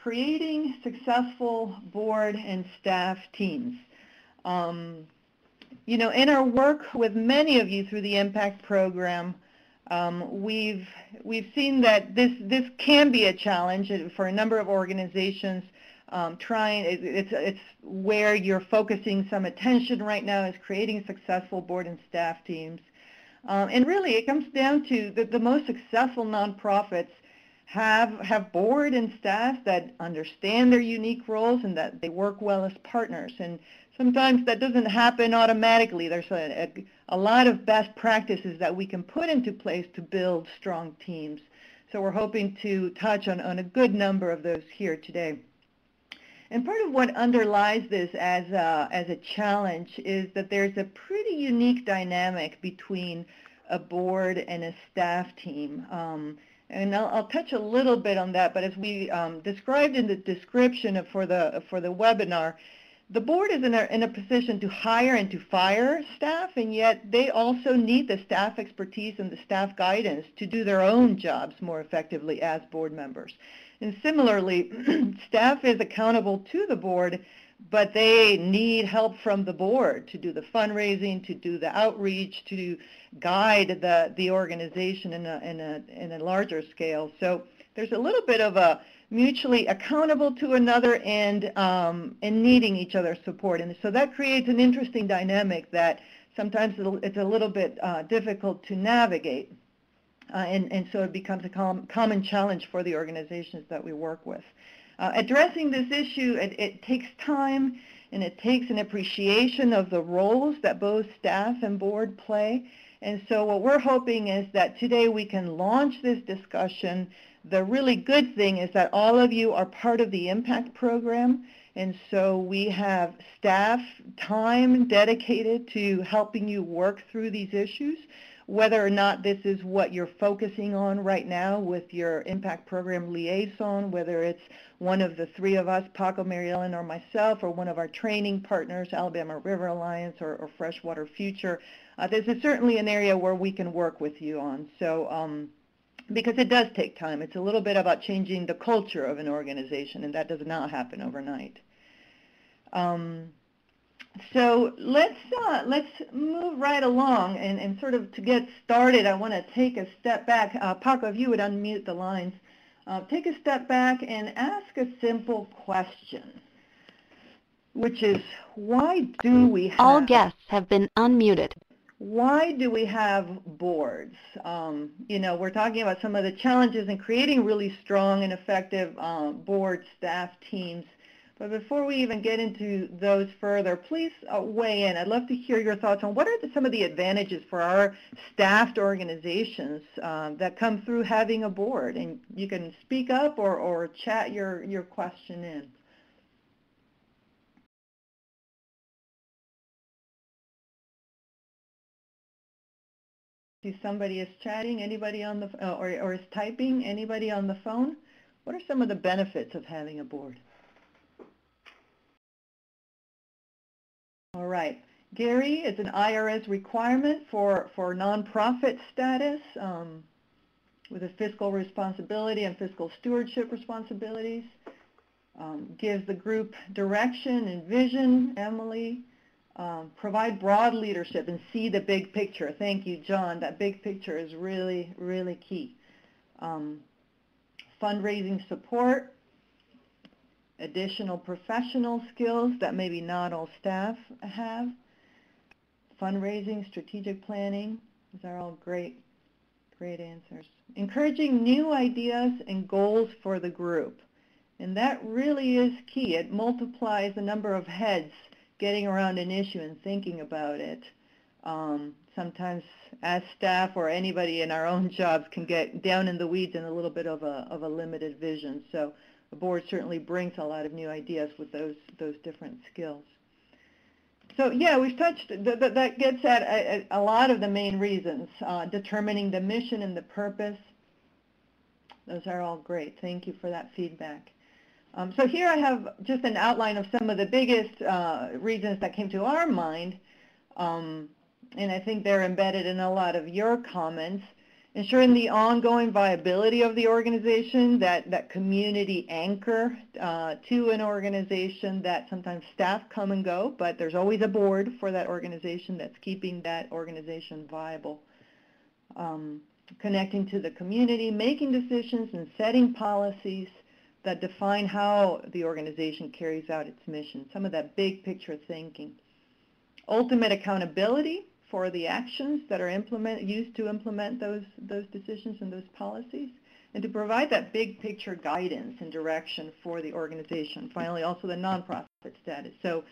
creating successful board and staff teams. You know, in our work with many of you through the Impact Program, we've seen that this can be a challenge for a number of organizations. It's where you're focusing some attention right now is creating successful board and staff teams. And really, it comes down to the most successful nonprofits have board and staff that understand their unique roles and that they work well as partners. And sometimes that doesn't happen automatically. There's a lot of best practices that we can put into place to build strong teams. So we're hoping to touch on a good number of those here today. And part of what underlies this as a challenge is that there's a pretty unique dynamic between a board and a staff team. And I'll touch a little bit on that, but as we described in the description for the webinar, the board is in a position to hire and to fire staff, and yet they also need the staff expertise and the staff guidance to do their own jobs more effectively as board members. And similarly, staff is accountable to the board, but they need help from the board to do the fundraising, to do the outreach, to guide the organization in a larger scale. So there's a little bit of a mutually accountable to another and needing each other's support. And so that creates an interesting dynamic that sometimes it's a little bit difficult to navigate. And so it becomes a common challenge for the organizations that we work with. Addressing this issue, it takes time, and it takes an appreciation of the roles that both staff and board play. And so what we're hoping is that today we can launch this discussion. The really good thing is that all of you are part of the Impact Program, and so we have staff time dedicated to helping you work through these issues. Whether or not this is what you're focusing on right now with your Impact Program liaison, whether it's one of the three of us, Paco, Mary Ellen, or myself, or one of our training partners, Alabama River Alliance or Freshwater Future, this is certainly an area where we can work with you on. So, because it does take time. It's a little bit about changing the culture of an organization, and that does not happen overnight. So let's move right along, and sort of to get started, I want to take a step back. Paco, if you would unmute the lines. Take a step back and ask a simple question, which is, why do we have... All guests have been unmuted. Why do we have boards? You know, we're talking about some of the challenges in creating really strong and effective board staff teams. But before we even get into those further, please weigh in. I'd love to hear your thoughts on what are some of the advantages for our staffed organizations that come through having a board. And you can speak up or chat your question in. See, somebody is chatting. Anybody on the or is typing? Anybody on the phone? What are some of the benefits of having a board? All right. Gary, it's an IRS requirement for nonprofit status with a fiscal responsibility and fiscal stewardship responsibilities. Gives the group direction and vision. Emily, provide broad leadership and see the big picture. Thank you, John. That big picture is really, really key. Fundraising support. Additional professional skills that maybe not all staff have. Fundraising, strategic planning, these are all great answers. Encouraging new ideas and goals for the group. And that really is key. It multiplies the number of heads getting around an issue and thinking about it. Sometimes as staff or anybody in our own jobs can get down in the weeds and a little bit of a limited vision. So the board certainly brings a lot of new ideas with those different skills. So yeah, we've touched, that gets at a lot of the main reasons. Determining the mission and the purpose. Those are all great. Thank you for that feedback. So here I have just an outline of some of the biggest reasons that came to our mind. And I think they're embedded in a lot of your comments. Ensuring the ongoing viability of the organization, that community anchor to an organization that sometimes staff come and go, but there's always a board for that organization that's keeping that organization viable. Connecting to the community, making decisions and setting policies that define how the organization carries out its mission, some of that big picture thinking. Ultimate accountability for the actions that are used to implement those decisions and those policies, and to provide that big picture guidance and direction for the organization. Finally, also the nonprofit status. So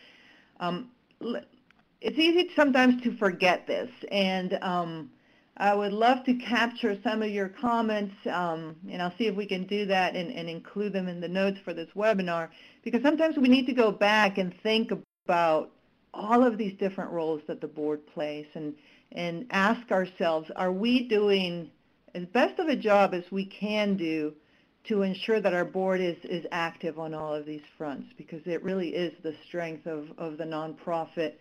it's easy sometimes to forget this, and I would love to capture some of your comments, and I'll see if we can do that and include them in the notes for this webinar, because sometimes we need to go back and think about all of these different roles that the board plays and ask ourselves, are we doing as best of a job as we can do to ensure that our board is active on all of these fronts, because it really is the strength of the nonprofit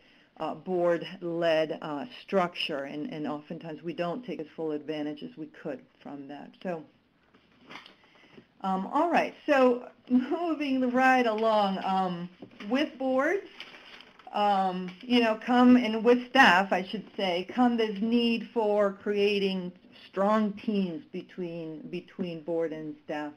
board-led structure, and oftentimes we don't take as full advantage as we could from that. So, all right, so moving right along, with boards, come, and with staff, I should say, come this need for creating strong teams between board and staff.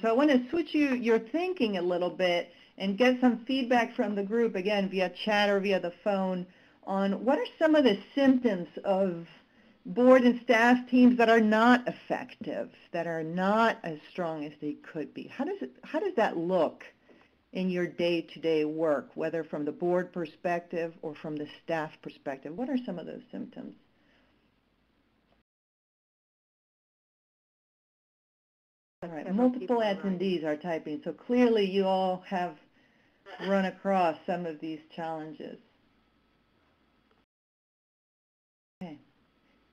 So I want to switch your thinking a little bit and get some feedback from the group, again, via chat or via the phone, on what are some of the symptoms of board and staff teams that are not effective, that are not as strong as they could be. How does that look in your day-to-day work, whether from the board perspective or from the staff perspective? What are some of those symptoms? All right, multiple attendees are typing, so clearly you all have run across some of these challenges. Okay.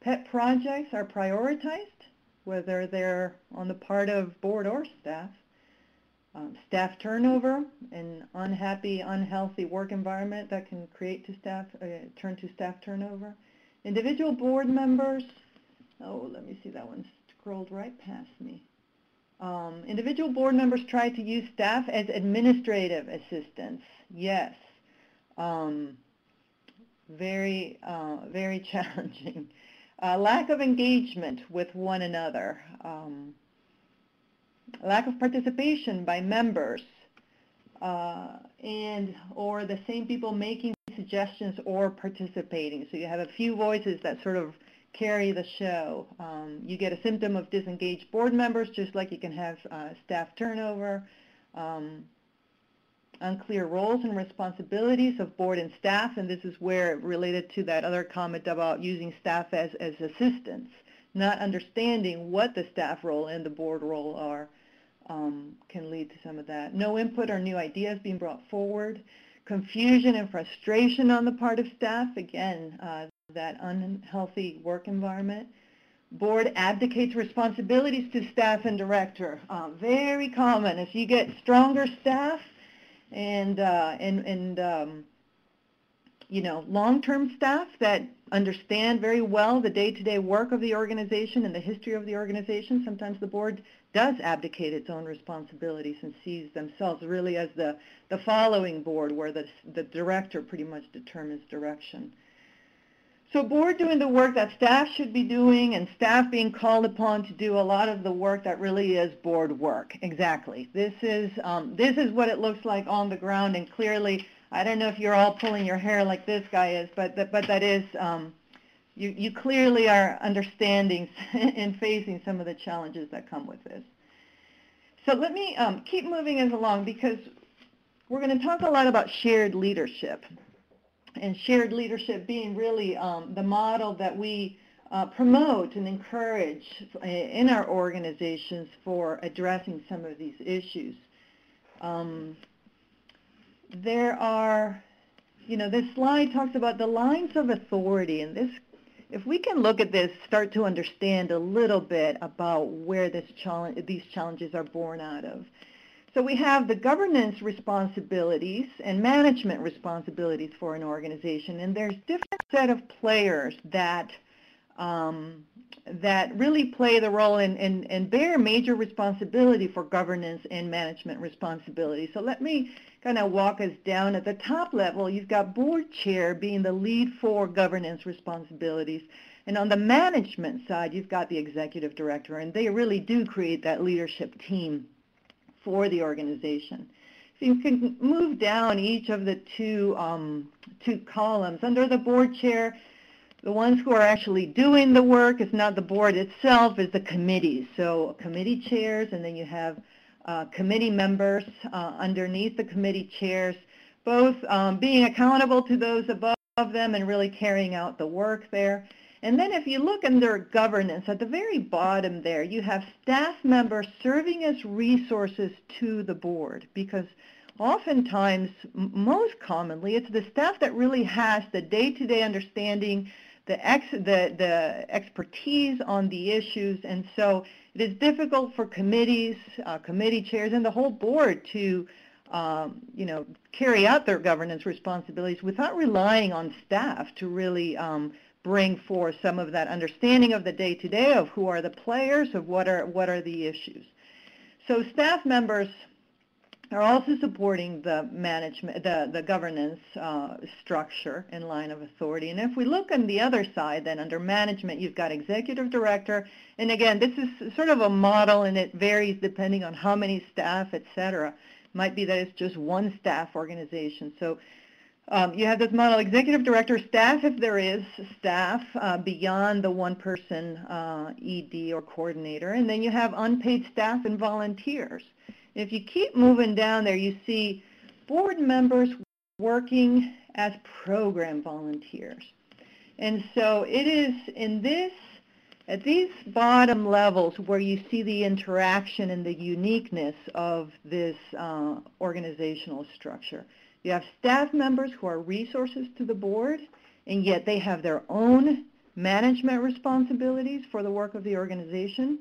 Pet projects are prioritized, whether they're on the part of board or staff. Staff turnover, an unhappy, unhealthy work environment that can create turn to staff turnover. Individual board members, oh, let me see, that one scrolled right past me. Individual board members try to use staff as administrative assistants. Yes. Very challenging. Lack of engagement with one another. Lack of participation by members, or the same people making suggestions or participating. So you have a few voices that sort of carry the show. You get a symptom of disengaged board members, just like you can have staff turnover, unclear roles and responsibilities of board and staff, and this is where, related to that other comment about using staff as assistants, not understanding what the staff role and the board role are, can lead to some of that. No input or new ideas being brought forward. Confusion and frustration on the part of staff, again, that unhealthy work environment. Board abdicates responsibilities to staff and director. Very common. As you get stronger staff and long-term staff that understand very well the day-to-day work of the organization and the history of the organization, sometimes the board does abdicate its own responsibilities and sees themselves really as the following board, where the director pretty much determines direction. So board doing the work that staff should be doing, and staff being called upon to do a lot of the work that really is board work. Exactly. This is what it looks like on the ground, and clearly, I don't know if you're all pulling your hair like this guy is, but that is, you clearly are understanding and facing some of the challenges that come with this. So let me keep moving us along, because we're going to talk a lot about shared leadership. And shared leadership being really the model that we promote and encourage in our organizations for addressing some of these issues. There are, this slide talks about the lines of authority, and this, if we can look at this, start to understand a little bit about where these challenges are born out of. So we have the governance responsibilities and management responsibilities for an organization, and there's different set of players that that really play the role and bear major responsibility for governance and management responsibility. So let me kind of walk us down. At the top level, you've got board chair being the lead for governance responsibilities. And on the management side, you've got the executive director, and they really do create that leadership team for the organization. So you can move down each of the two columns. Under the board chair, the ones who are actually doing the work is not the board itself, it's the committees. So committee chairs, and then you have committee members underneath the committee chairs, both being accountable to those above them and really carrying out the work there. And then if you look under governance, at the very bottom there, you have staff members serving as resources to the board, because oftentimes, most commonly, it's the staff that really has the day-to-day understanding, the expertise on the issues, and so it is difficult for committees, committee chairs, and the whole board to carry out their governance responsibilities without relying on staff to really bring forth some of that understanding of the day-to-day of who are the players, of what are the issues. So staff members are also supporting the management, the governance structure and line of authority. And if we look on the other side, then under management, you've got executive director. And again, this is sort of a model, and it varies depending on how many staff, et cetera. It might be that it's just one staff organization. So you have this model, executive director, staff, if there is staff beyond the one-person ED or coordinator. And then you have unpaid staff and volunteers. If you keep moving down there, you see board members working as program volunteers. And so it is at these bottom levels where you see the interaction and the uniqueness of this organizational structure. You have staff members who are resources to the board, and yet they have their own management responsibilities for the work of the organization.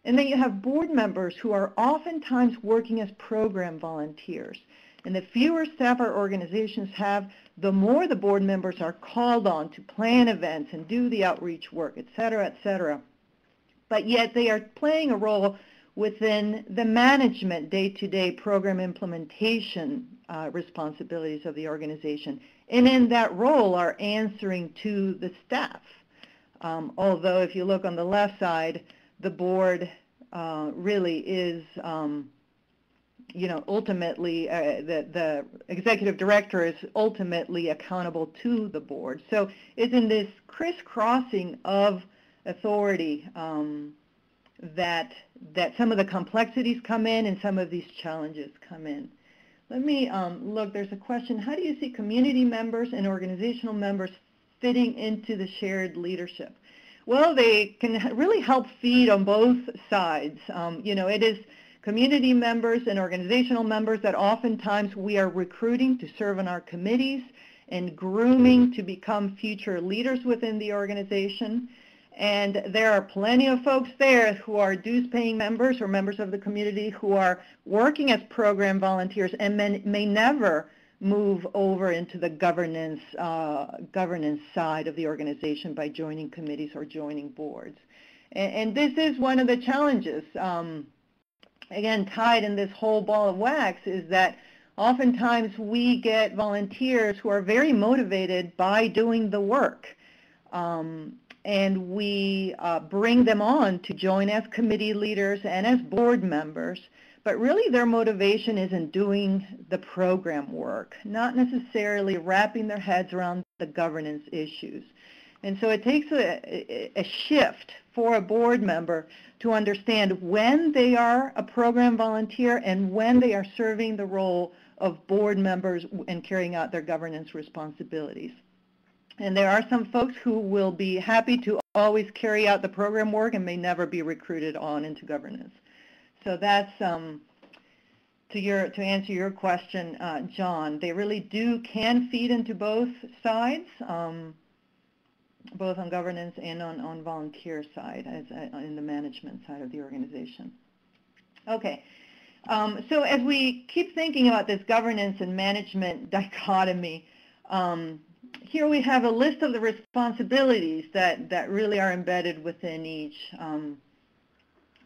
And then you have board members who are oftentimes working as program volunteers. And the fewer staff our organizations have, the more the board members are called on to plan events and do the outreach work, et cetera, et cetera. But yet they are playing a role within the management day-to-day program implementation responsibilities of the organization. And in that role are answering to the staff. Although if you look on the left side, the board really is, ultimately, the executive director is ultimately accountable to the board. So it's in this crisscrossing of authority that some of the complexities come in and some of these challenges come in. Let me look, there's a question, how do you see community members and organizational members fitting into the shared leadership? Well, they can really help feed on both sides. It is community members and organizational members that oftentimes we are recruiting to serve on our committees and grooming to become future leaders within the organization. And there are plenty of folks there who are dues-paying members or members of the community who are working as program volunteers and may never move over into the governance side of the organization by joining committees or joining boards. And this is one of the challenges, again, tied in this whole ball of wax, is that oftentimes we get volunteers who are very motivated by doing the work. And we bring them on to join as committee leaders and as board members, but really their motivation is in doing the program work, not necessarily wrapping their heads around the governance issues. And so it takes a shift for a board member to understand when they are a program volunteer and when they are serving the role of board members and carrying out their governance responsibilities. And there are some folks who will be happy to always carry out the program work and may never be recruited on into governance. So that's, to answer your question, John, they really can feed into both sides, both on governance and on volunteer side, in the management side of the organization. Okay, so as we keep thinking about this governance and management dichotomy, here we have a list of the responsibilities that really are embedded within each.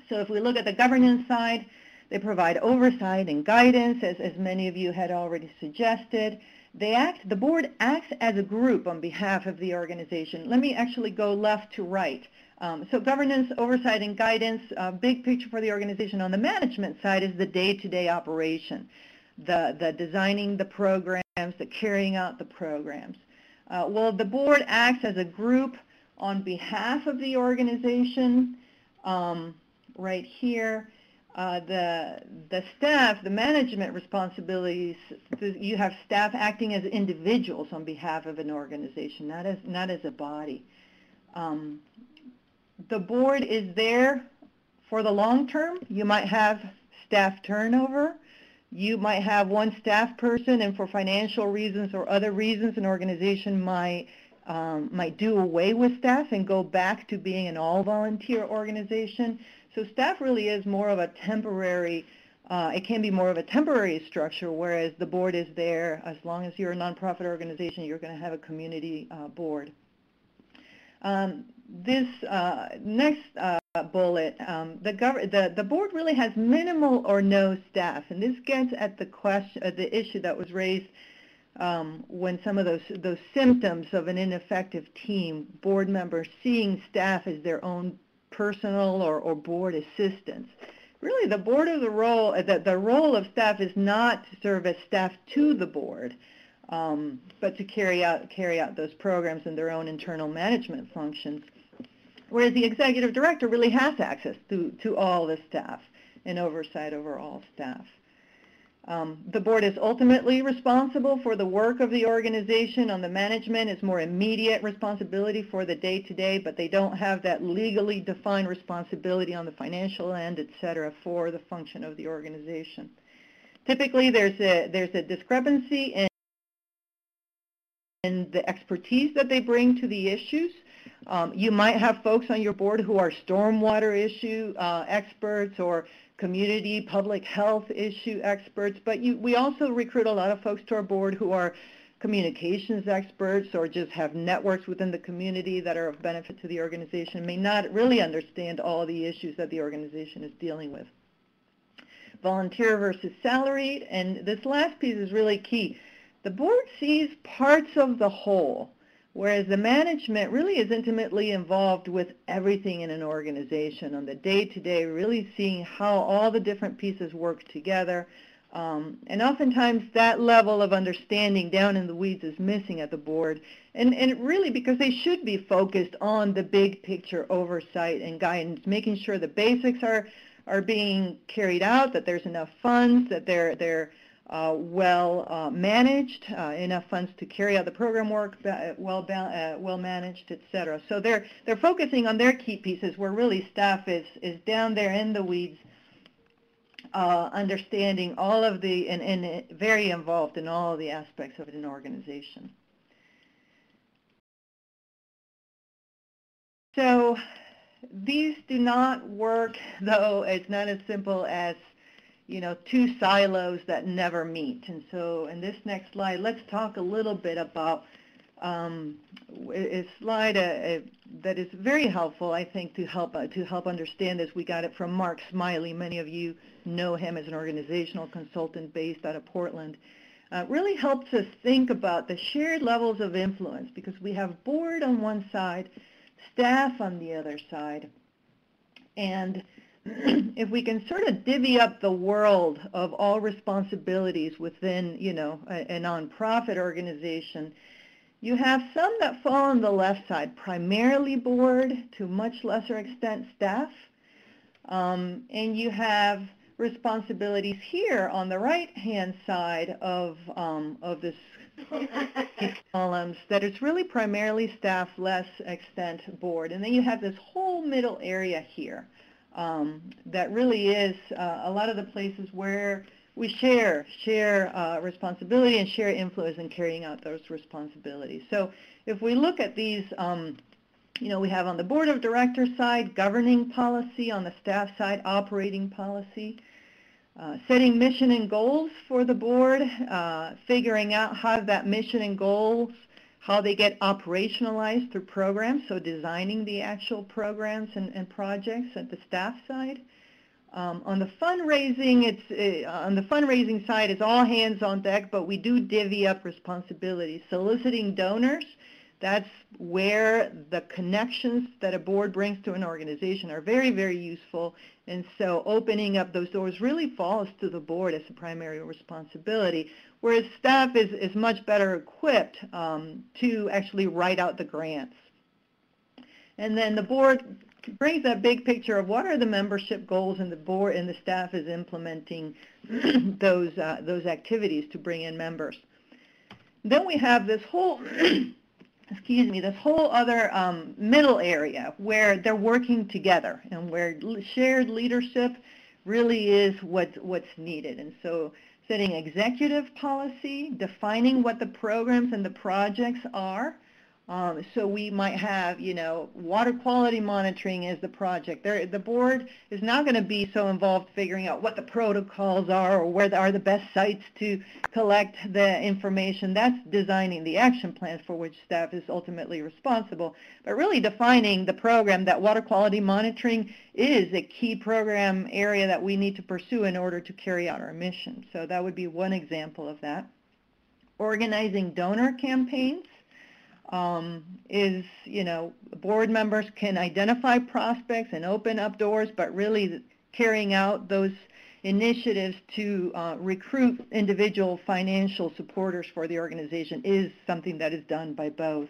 So if we look at the governance side, they provide oversight and guidance, as many of you had already suggested. The board acts as a group on behalf of the organization. Let me actually go left to right. So governance, oversight, and guidance, big picture for the organization. On the management side is the day-to-day operation, the designing the programs, the carrying out the programs. Well, the board acts as a group on behalf of the organization. Right here, the staff, the management responsibilities, you have staff acting as individuals on behalf of an organization, not as a body. The board is there for the long term. You might have staff turnover. You might have one staff person, and for financial reasons or other reasons, an organization might do away with staff and go back to being an all-volunteer organization. So staff really is more of a temporary, it can be more of a temporary structure, whereas the board is there. As long as you're a nonprofit organization, you're going to have a community board. This next bullet, the board really has minimal or no staff, and this gets at the question, the issue that was raised when some of those symptoms of an ineffective team, board members seeing staff as their own personal or board assistants. Really, the role of staff is not to serve as staff to the board, but to carry out those programs and their own internal management functions. Whereas the executive director really has access to all the staff and oversight over all staff. The board is ultimately responsible for the work of the organization. On the management, it's more immediate responsibility for the day-to-day, but they don't have that legally defined responsibility on the financial end, et cetera, for the function of the organization. Typically, there's a discrepancy in the expertise that they bring to the issues. You might have folks on your board who are stormwater issue experts or community public health issue experts, but we also recruit a lot of folks to our board who are communications experts or just have networks within the community that are of benefit to the organization, may not really understand all the issues that the organization is dealing with. Volunteer versus salaried, and this last piece is really key. The board sees parts of the whole, whereas the management really is intimately involved with everything in an organization on the day-to-day, really seeing how all the different pieces work together. And oftentimes that level of understanding down in the weeds is missing at the board. And really because they should be focused on the big picture oversight and guidance, making sure the basics are being carried out, that there's enough funds, that they're well managed, enough funds to carry out the program work, well managed, et cetera. So they're focusing on their key pieces where really staff is down there in the weeds, understanding all of the, and very involved in all of the aspects of an organization. So these do not work, though. It's not as simple as two silos that never meet. And so in this next slide, let's talk a little bit about a slide that is very helpful, I think, to help understand this. We got it from Mark Smiley. Many of you know him as an organizational consultant based out of Portland. Really helps us think about the shared levels of influence, because we have board on one side, staff on the other side, and if we can sort of divvy up the world of all responsibilities within, a nonprofit organization, you have some that fall on the left side, primarily board, to much lesser extent staff, and you have responsibilities here on the right-hand side of this columns that it's really primarily staff, less extent board, and then you have this whole middle area here. That really is a lot of the places where we share responsibility and share influence in carrying out those responsibilities. So if we look at these, we have on the board of directors side, governing policy, on the staff side, operating policy, setting mission and goals for the board, figuring out how that mission and goals, how they get operationalized through programs, so designing the actual programs and projects at the staff side. On the fundraising, on the fundraising side, it's all hands on deck, but we do divvy up responsibilities. Soliciting donors, that's where the connections that a board brings to an organization are very, very useful. And so opening up those doors really falls to the board as a primary responsibility, whereas staff is much better equipped to actually write out the grants. And then the board brings that big picture of what are the membership goals, and the board and the staff is implementing those activities to bring in members. Then we have this whole excuse me, this whole other middle area where they're working together and where shared leadership really is what's needed. And so setting executive policy, defining what the programs and the projects are. So we might have, water quality monitoring is the project. The board is not going to be so involved figuring out what the protocols are or where are the best sites to collect the information. That's designing the action plans for which staff is ultimately responsible. But really defining the program that water quality monitoring is a key program area that we need to pursue in order to carry out our mission. So that would be one example of that. Organizing donor campaigns. Board members can identify prospects and open up doors, but really carrying out those initiatives to recruit individual financial supporters for the organization is something that is done by both.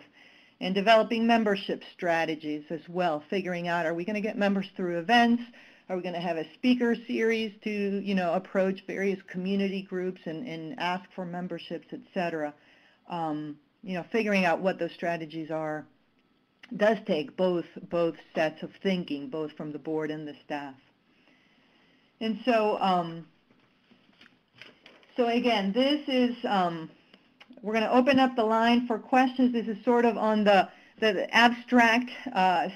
And developing membership strategies as well, figuring out, are we going to get members through events? Are we going to have a speaker series to, approach various community groups and ask for memberships, et cetera? Figuring out what those strategies are does take both sets of thinking, both from the board and the staff. And so, again, this is, we're going to open up the line for questions. This is sort of on the abstract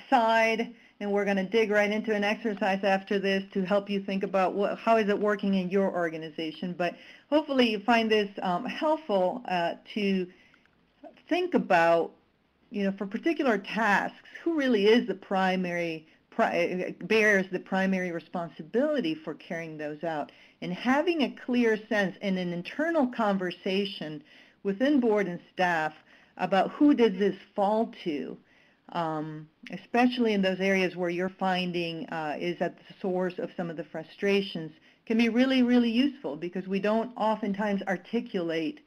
side, and we're going to dig right into an exercise after this to help you think about how is it working in your organization. But hopefully you find this helpful to think about, for particular tasks, who really is the bears the primary responsibility for carrying those out, and having a clear sense in an internal conversation within board and staff about who does this fall to, especially in those areas where you're finding is at the source of some of the frustrations, can be really, really useful, because we don't oftentimes articulate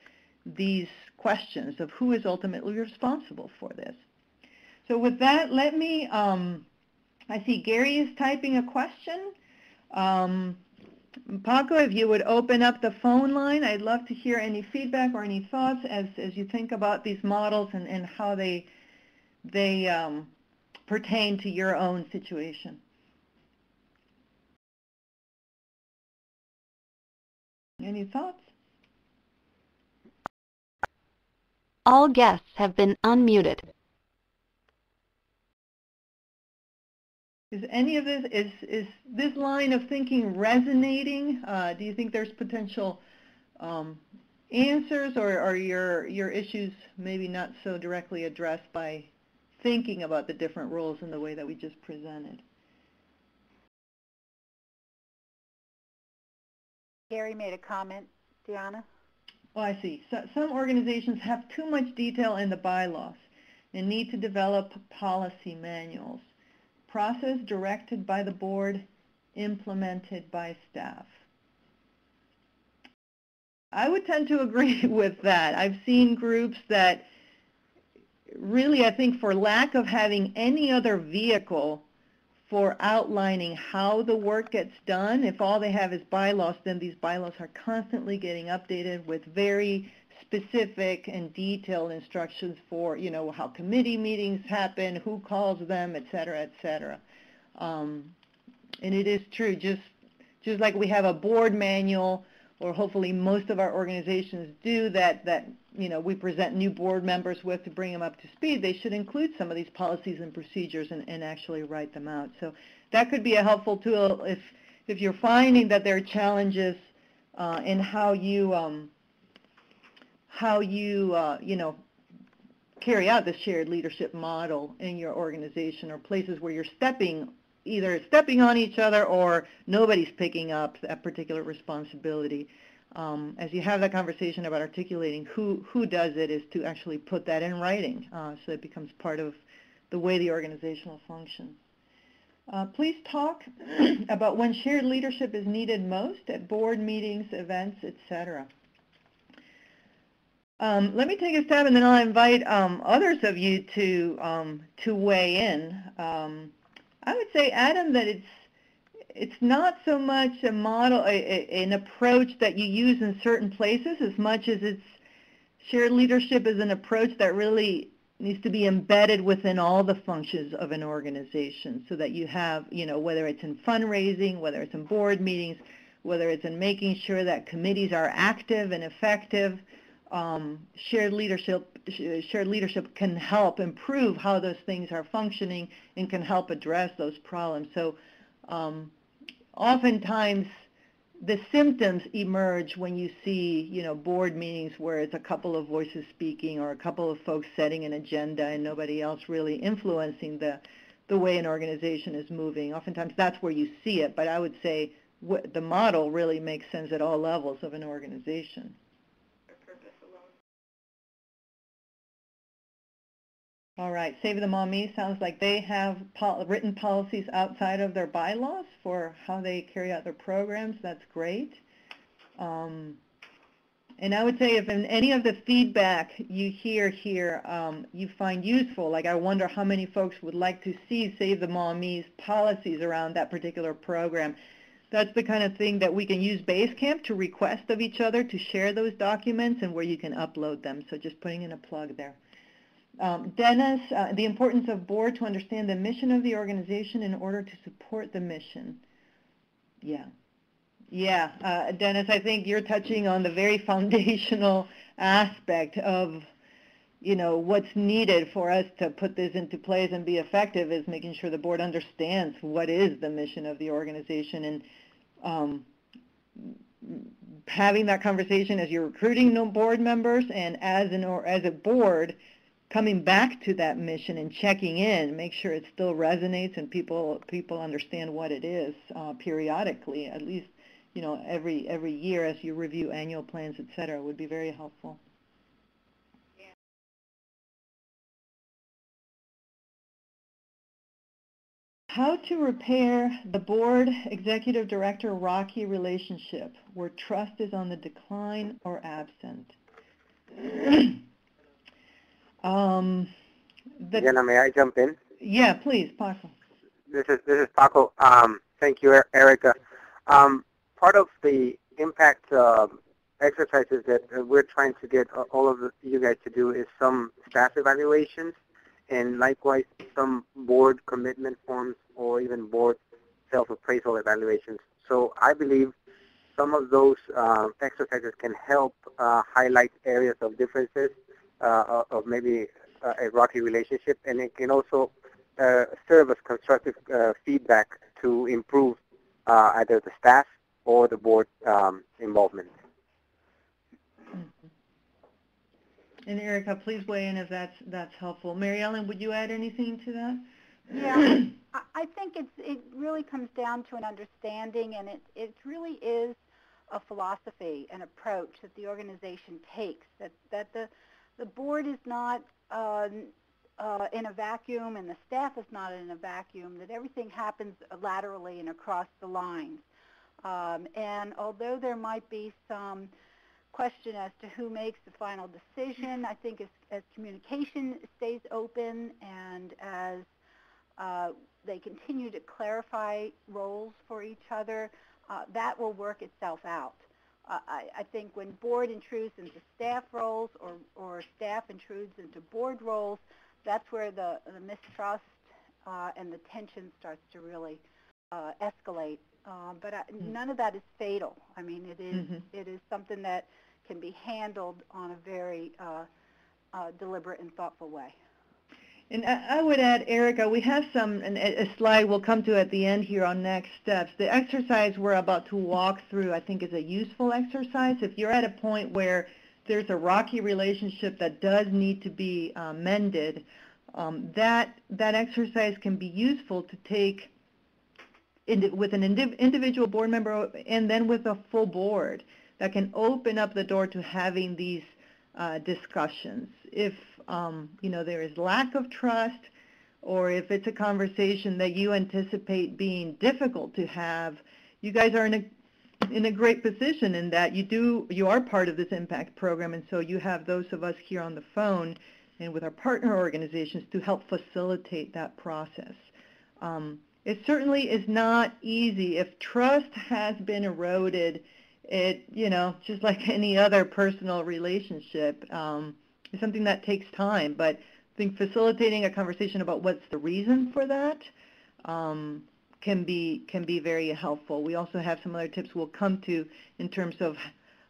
these questions of who is ultimately responsible for this. So with that, let me, I see Gary is typing a question. Paco, if you would open up the phone line, I'd love to hear any feedback or any thoughts as you think about these models and how they pertain to your own situation. Any thoughts? All guests have been unmuted. Is any of this, is this line of thinking resonating? Do you think there's potential answers, or are your issues maybe not so directly addressed by thinking about the different roles in the way that we just presented? Gary made a comment, Deanna. Oh, I see. So, some organizations have too much detail in the bylaws and need to develop policy manuals. Process directed by the board, implemented by staff. I would tend to agree with that. I've seen groups that really, I think, for lack of having any other vehicle for outlining how the work gets done, if all they have is bylaws, then these bylaws are constantly getting updated with very specific and detailed instructions for, how committee meetings happen, who calls them, et cetera, et cetera. And it is true, just like we have a board manual, or hopefully most of our organizations do, that we present new board members with to bring them up to speed, they should include some of these policies and procedures and actually write them out. So that could be a helpful tool if you're finding that there are challenges in how you carry out the shared leadership model in your organization, or places where you're either stepping on each other or nobody's picking up that particular responsibility. As you have that conversation about articulating who does it, is to actually put that in writing so it becomes part of the way the organization will function. Please talk about when shared leadership is needed most at board meetings, events, etc. Let me take a stab, and then I'll invite others of you to weigh in. I would say, Adam, that it's not so much a model, an approach that you use in certain places, as much as it's shared leadership is an approach that really needs to be embedded within all the functions of an organization, so that you have, whether it's in fundraising, whether it's in board meetings, whether it's in making sure that committees are active and effective. Shared leadership can help improve how those things are functioning and can help address those problems. So oftentimes the symptoms emerge when you see, board meetings where it's a couple of voices speaking or a couple of folks setting an agenda and nobody else really influencing the way an organization is moving. Oftentimes that's where you see it, but I would say the model really makes sense at all levels of an organization. All right, Save the Mommies sounds like they have written policies outside of their bylaws for how they carry out their programs. That's great. And I would say if in any of the feedback you hear here you find useful, like I wonder how many folks would like to see Save the Mommies policies around that particular program. That's the kind of thing that we can use Basecamp to request of each other to share those documents, and where you can upload them. So just putting in a plug there. Dennis, the importance of board to understand the mission of the organization in order to support the mission. Yeah, Dennis, I think you're touching on the very foundational aspect of, what's needed for us to put this into place and be effective, is making sure the board understands what is the mission of the organization, and having that conversation as you're recruiting new board members, and as a board, coming back to that mission and checking in, make sure it still resonates and people understand what it is periodically, at least every year as you review annual plans, etc., would be very helpful. Yeah. How to repair the board executive director rocky relationship where trust is on the decline or absent. Diana, may I jump in? Yeah, please, Paco. This is Paco. Thank you, Erica. Part of the impact exercises that we're trying to get all of you guys to do is some staff evaluations, and likewise some board commitment forms or even board self-appraisal evaluations. So I believe some of those exercises can help highlight areas of differences of maybe a rocky relationship, and it can also serve as constructive feedback to improve either the staff or the board involvement. Mm-hmm. And Erica, please weigh in if that's helpful. Mary Ellen, would you add anything to that? Yeah, I think it really comes down to an understanding, and it really is a philosophy, an approach that the organization takes, that the board is not in a vacuum and the staff is not in a vacuum, that everything happens laterally and across the lines. And although there might be some question as to who makes the final decision, I think as communication stays open and as they continue to clarify roles for each other, that will work itself out. I think when board intrudes into staff roles or staff intrudes into board roles, that's where the mistrust and the tension starts to really escalate. But none of that is fatal. I mean, it is something that can be handled on a very deliberate and thoughtful way. And I would add, Erica, we have a slide we'll come to at the end here on next steps. The exercise we're about to walk through, I think, is a useful exercise. If you're at a point where there's a rocky relationship that does need to be mended, that exercise can be useful to take with an individual board member and then with a full board that can open up the door to having these discussions. If there is lack of trust, or if it's a conversation that you anticipate being difficult to have, you guys are in a great position in that you are part of this impact program, and so you have those of us here on the phone and with our partner organizations to help facilitate that process. It certainly is not easy. If trust has been eroded, just like any other personal relationship, it's something that takes time. But I think facilitating a conversation about what's the reason for that can be very helpful. We also have some other tips we'll come to in terms of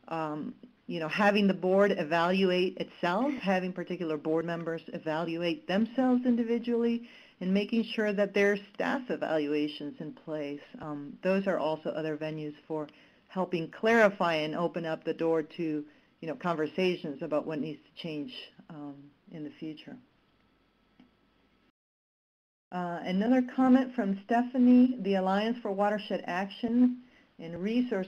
having the board evaluate itself, having particular board members evaluate themselves individually, and making sure that there's staff evaluations in place. Those are also other venues for helping clarify and open up the door to conversations about what needs to change in the future. Another comment from Stephanie: the Alliance for Watershed Action and Resource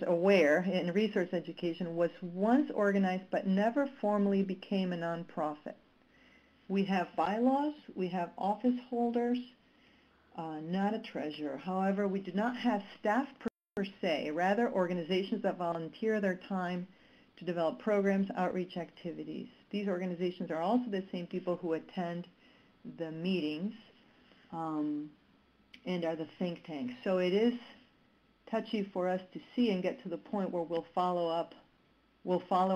Education was once organized but never formally became a nonprofit. We have bylaws, we have office holders, not a treasurer. However, we do not have staff per se, rather organizations that volunteer their time to develop programs, outreach activities. These organizations are also the same people who attend the meetings and are the think tank. So it is touchy for us to see and get to the point where we'll follow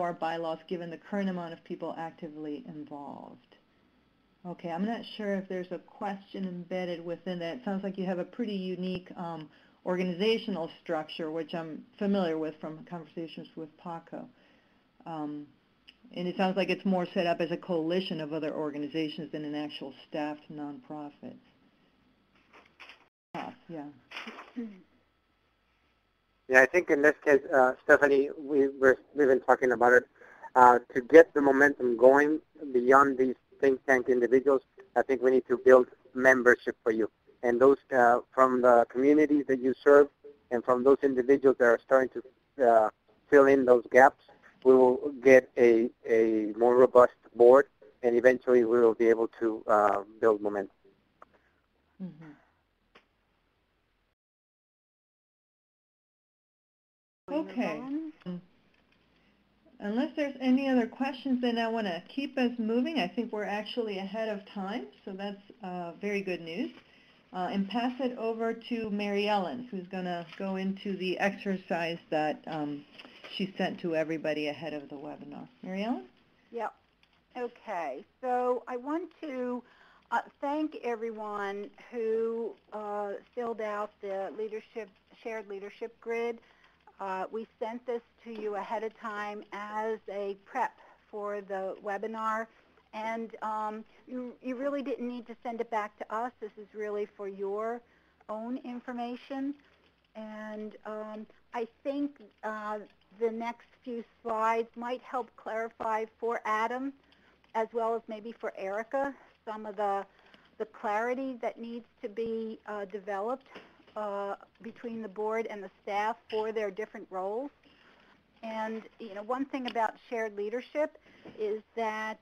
our bylaws given the current amount of people actively involved. Okay, I'm not sure if there's a question embedded within that. It sounds like you have a pretty unique organizational structure, which I'm familiar with from conversations with Paco. And it sounds like it's more set up as a coalition of other organizations than an actual staffed nonprofit. Yeah. Yeah, I think in this case, Stephanie, we've been talking about it. To get the momentum going beyond these think tank individuals, I think we need to build membership for you. And those from the communities that you serve and from those individuals that are starting to fill in those gaps, we will get a more robust board, and eventually we will be able to build momentum. Mm-hmm. Okay. Unless there's any other questions, then I want to keep us moving. I think we're actually ahead of time, so that's very good news. And pass it over to Mary Ellen, who's going to go into the exercise that she sent to everybody ahead of the webinar. Mary Ellen? Yep. Okay. So I want to thank everyone who filled out the shared leadership grid. We sent this to you ahead of time as a prep for the webinar, and you really didn't need to send it back to us. This is really for your own information, and I think the next few slides might help clarify for Adam, as well as maybe for Erica, some of the clarity that needs to be developed between the board and the staff for their different roles. And one thing about shared leadership is that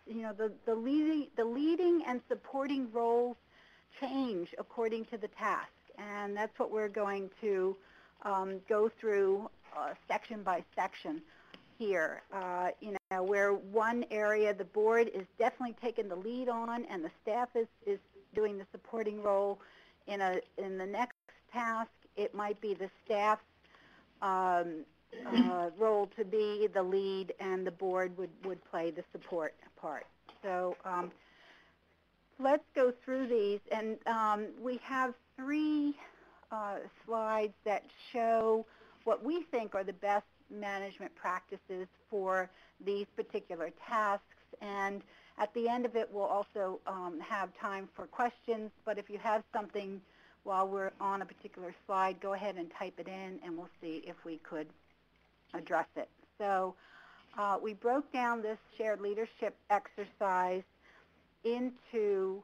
the leading and supporting roles change according to the task, and that's what we're going to go through section by section here. Where one area the board is definitely taking the lead on, and the staff is doing the supporting role. In the next task, it might be the staff's role to be the lead, and the board would play the support part. So let's go through these, and we have 3 slides that show what we think are the best management practices for these particular tasks. And at the end of it, we'll also have time for questions, but if you have something while we're on a particular slide, go ahead and type it in, and we'll see if we could address it. So We broke down this shared leadership exercise into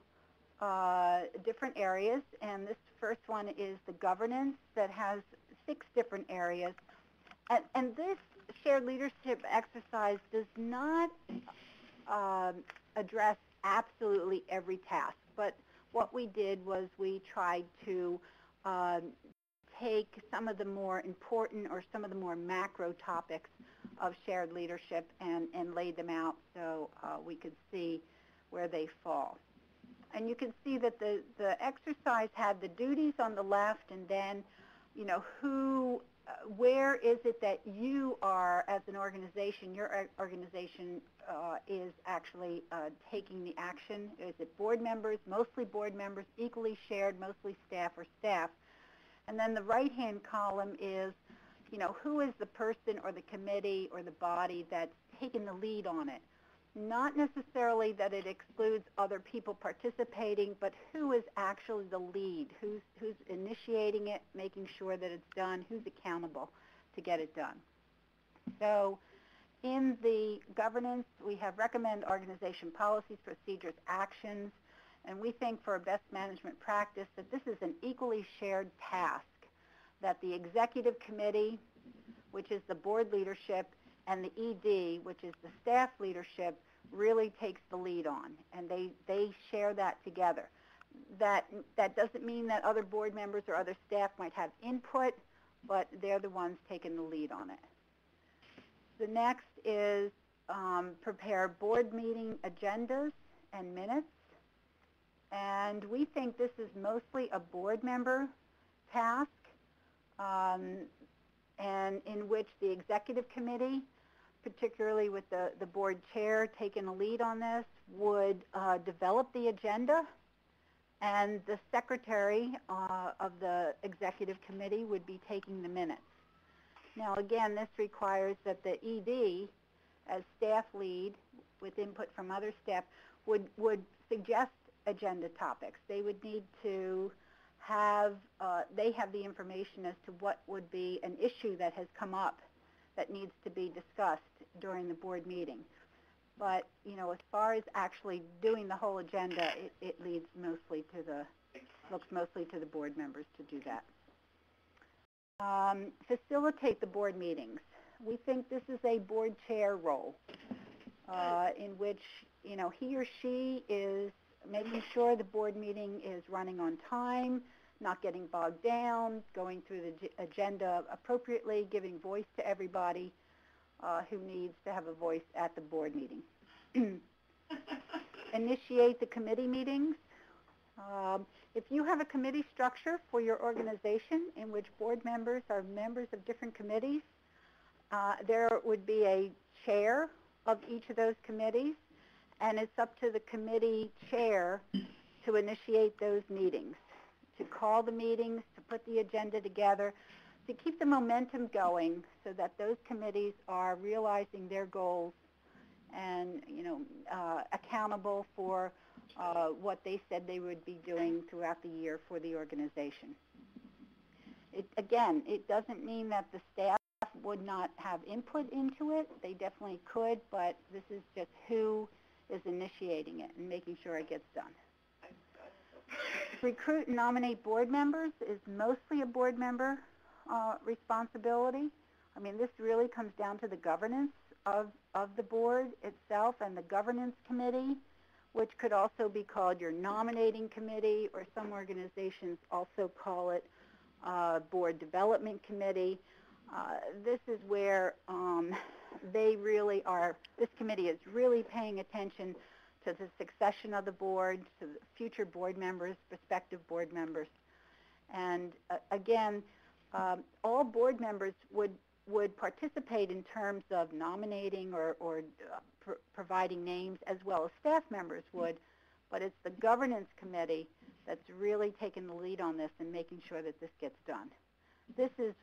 different areas, and this first one is the governance that has 6 different areas. And this shared leadership exercise does not address absolutely every task, but what we did was we tried to take some of the more important or some of the more macro topics of shared leadership and lay them out so we could see where they fall. And you can see that the exercise had the duties on the left, and then, you know, where is it that you are as an organization, your organization is actually taking the action? Is it board members, mostly board members, equally shared, mostly staff or staff? And then the right-hand column is, you know, who is the person or the committee or the body that's taking the lead on it? Not necessarily that it excludes other people participating, but who is actually the lead? Who's initiating it, making sure that it's done, who's accountable to get it done? So in the governance, we have recommend organization policies, procedures, actions, and we think for a best management practice that this is an equally shared task, that the executive committee, which is the board leadership, and the ED, which is the staff leadership, really takes the lead on, and they share that together. That doesn't mean that other board members or other staff might have input, but they're the ones taking the lead on it. The next is prepare board meeting agendas and minutes, and we think this is mostly a board member task, and in which the executive committee, particularly with the board chair taking the lead on this, would develop the agenda, and the secretary of the executive committee would be taking the minutes. Now again, this requires that the ED, as staff lead with input from other staff, would suggest agenda topics. They would need to have, they have the information as to what would be an issue that has come up that needs to be discussed during the board meeting. But, you know, as far as actually doing the whole agenda, it leads mostly to looks mostly to the board members to do that. Facilitate the board meetings. We think this is a board chair role in which, you know, he or she is making sure the board meeting is running on time, not getting bogged down, going through the agenda appropriately, giving voice to everybody who needs to have a voice at the board meeting. Initiate the committee meetings. If you have a committee structure for your organization in which board members are members of different committees, there would be a chair of each of those committees, and it's up to the committee chair to initiate those meetings, to call the meetings, to put the agenda together, to keep the momentum going so that those committees are realizing their goals and, you know, accountable for what they said they would be doing throughout the year for the organization. Again, it doesn't mean that the staff would not have input into it. They definitely could, but this is just who is initiating it and making sure it gets done. Recruit and nominate board members is mostly a board member responsibility. I mean, this really comes down to the governance of the board itself and the governance committee, which could also be called your nominating committee, or some organizations also call it board development committee. This is where they really are, this committee is really paying attention to the succession of the board, to the future board members, prospective board members. And again, all board members would participate in terms of nominating or providing names, as well as staff members would, but it's the governance committee that's really taking the lead on this and making sure that this gets done. This is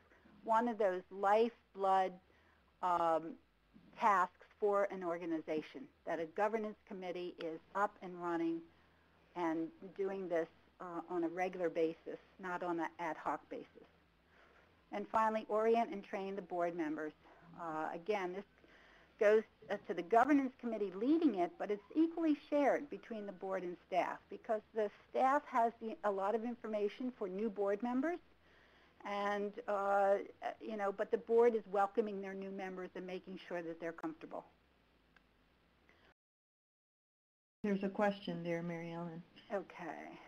one of those lifeblood tasks for an organization, that a governance committee is up and running and doing this on a regular basis, not on an ad hoc basis. And finally, orient and train the board members. Again, goes to the governance committee leading it, but it's equally shared between the board and staff because the staff has a lot of information for new board members, and but the board is welcoming their new members and making sure that they're comfortable. There's a question there, Mary Ellen. Okay.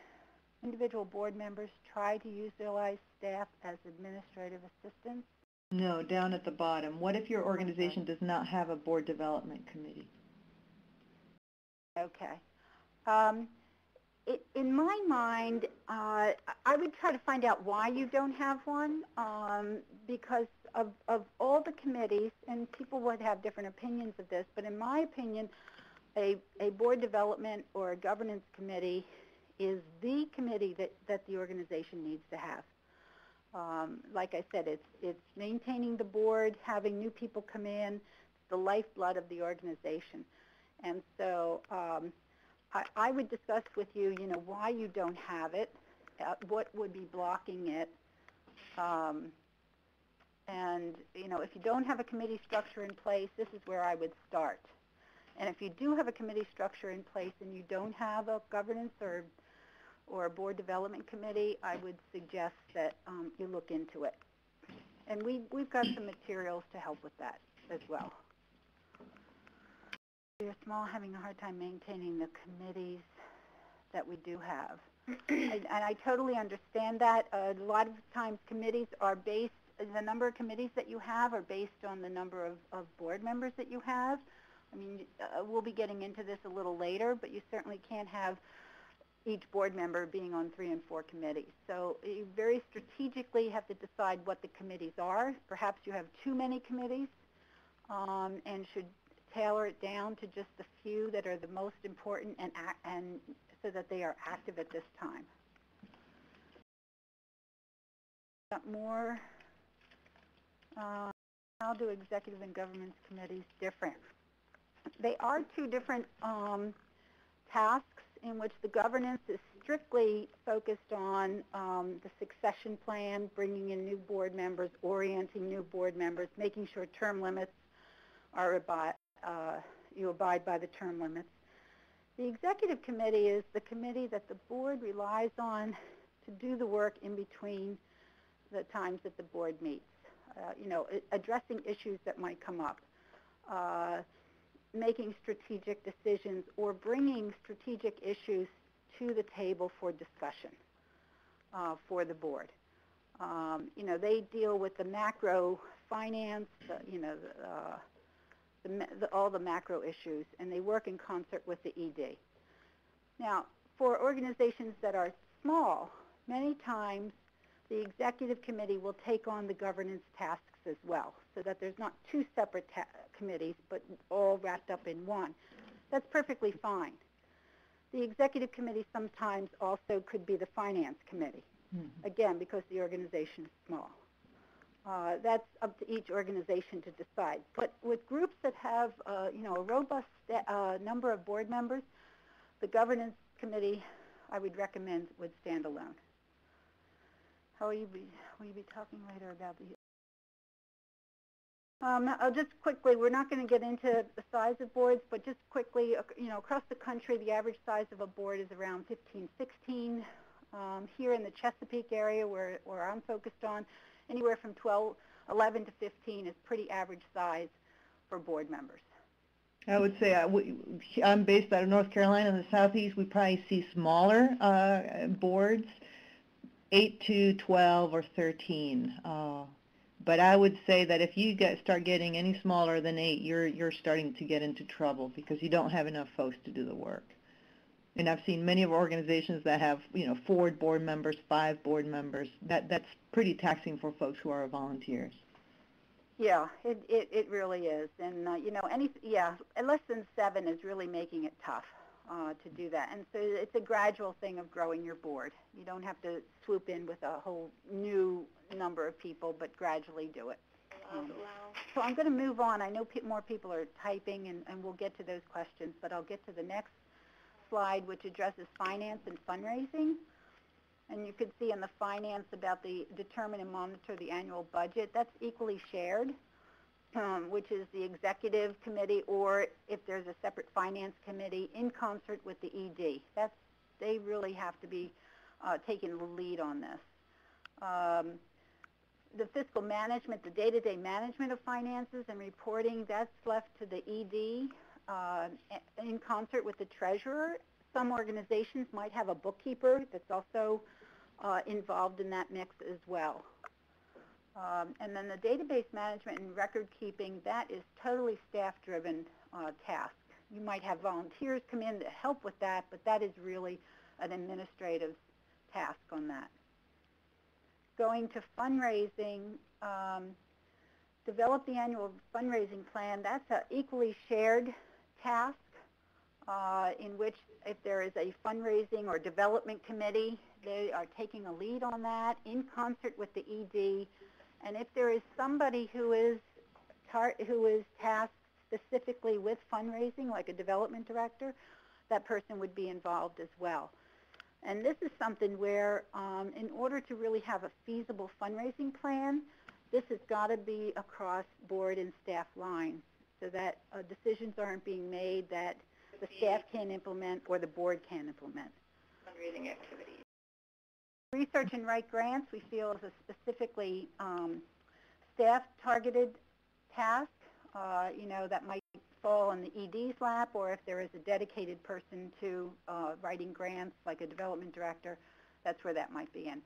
Individual board members try to utilize staff as administrative assistants? No, down at the bottom. What if your organization does not have a board development committee? Okay. In my mind, I would try to find out why you don't have one, because of all the committees, and people would have different opinions of this, but in my opinion, a board development or a governance committee is the committee that the organization needs to have. Like I said, it's maintaining the board, having new people come in, the lifeblood of the organization. And so I would discuss with you, why you don't have it, what would be blocking it, and, if you don't have a committee structure in place, this is where I would start. And if you do have a committee structure in place and you don't have a governance or a board development committee, I would suggest that you look into it. And we've got some materials to help with that as well. You're small, having a hard time maintaining the committees that we do have. And I totally understand that. A lot of times committees are based, the number of committees that you have are based on the number of board members that you have. I mean, we'll be getting into this a little later, but you certainly can't have each board member being on 3 and 4 committees. So you very strategically have to decide what the committees are. Perhaps you have too many committees and should tailor it down to just the few that are the most important and so that they are active at this time. Got more? How do executive and governance committees differ? They are two different tasks in which the governance is strictly focused on the succession plan, bringing in new board members, orienting new board members, making sure term limits are you abide by the term limits. The executive committee is the committee that the board relies on to do the work in between the times that the board meets. Addressing issues that might come up. Making strategic decisions or bringing strategic issues to the table for discussion for the board. They deal with the macro finance, all the macro issues, and they work in concert with the ED. Now, for organizations that are small, many times the executive committee will take on the governance tasks as well, so that there's not two separate committees, but all wrapped up in one. That's perfectly fine. The executive committee sometimes also could be the finance committee, again, because the organization is small. That's up to each organization to decide. But with groups that have, a robust number of board members, the governance committee, I would recommend, would stand alone. How will you be talking later about the I'll just quickly, we're not going to get into the size of boards, but just quickly, across the country, the average size of a board is around 15, 16. Here in the Chesapeake area, where I'm focused on, anywhere from 11 to 15 is pretty average size for board members. I would say I'm based out of North Carolina in the southeast. We probably see smaller boards, 8 to 12 or 13. But I would say that if you start getting any smaller than 8, you're starting to get into trouble because you don't have enough folks to do the work. And I've seen many of our organizations that have 4 board members, 5 board members. That's pretty taxing for folks who are volunteers. Yeah, it really is. And less than 7 is really making it tough to do that. And so it's a gradual thing of growing your board. You don't have to swoop in with a whole new number of people, but gradually do it. So I'm going to move on. I know more people are typing, and we'll get to those questions, but I'll get to the next slide, which addresses finance and fundraising. And you can see in the finance about the determine and monitor the annual budget. That's equally shared which is the executive committee, or if there's a separate finance committee, in concert with the ED. They really have to be taking the lead on this. The fiscal management, the day-to-day management of finances and reporting, that's left to the ED in concert with the treasurer. Some organizations might have a bookkeeper that's also involved in that mix as well. And then the database management and record keeping, that is totally staff-driven task. You might have volunteers come in to help with that, but that is really an administrative task on that. Going to fundraising, develop the annual fundraising plan. That's an equally shared task in which if there is a fundraising or development committee, they are taking a lead on that in concert with the ED. And if there is somebody who is tasked specifically with fundraising, like a development director, that person would be involved as well. And this is something where, in order to really have a feasible fundraising plan, this has got to be across board and staff lines so that decisions aren't being made that the staff can implement or the board can implement. Fundraising activities. Research and write grants, we feel, is a specifically staff-targeted task, that might fall in the ED's lap, or if there is a dedicated person to writing grants, like a development director, that's where that might be in.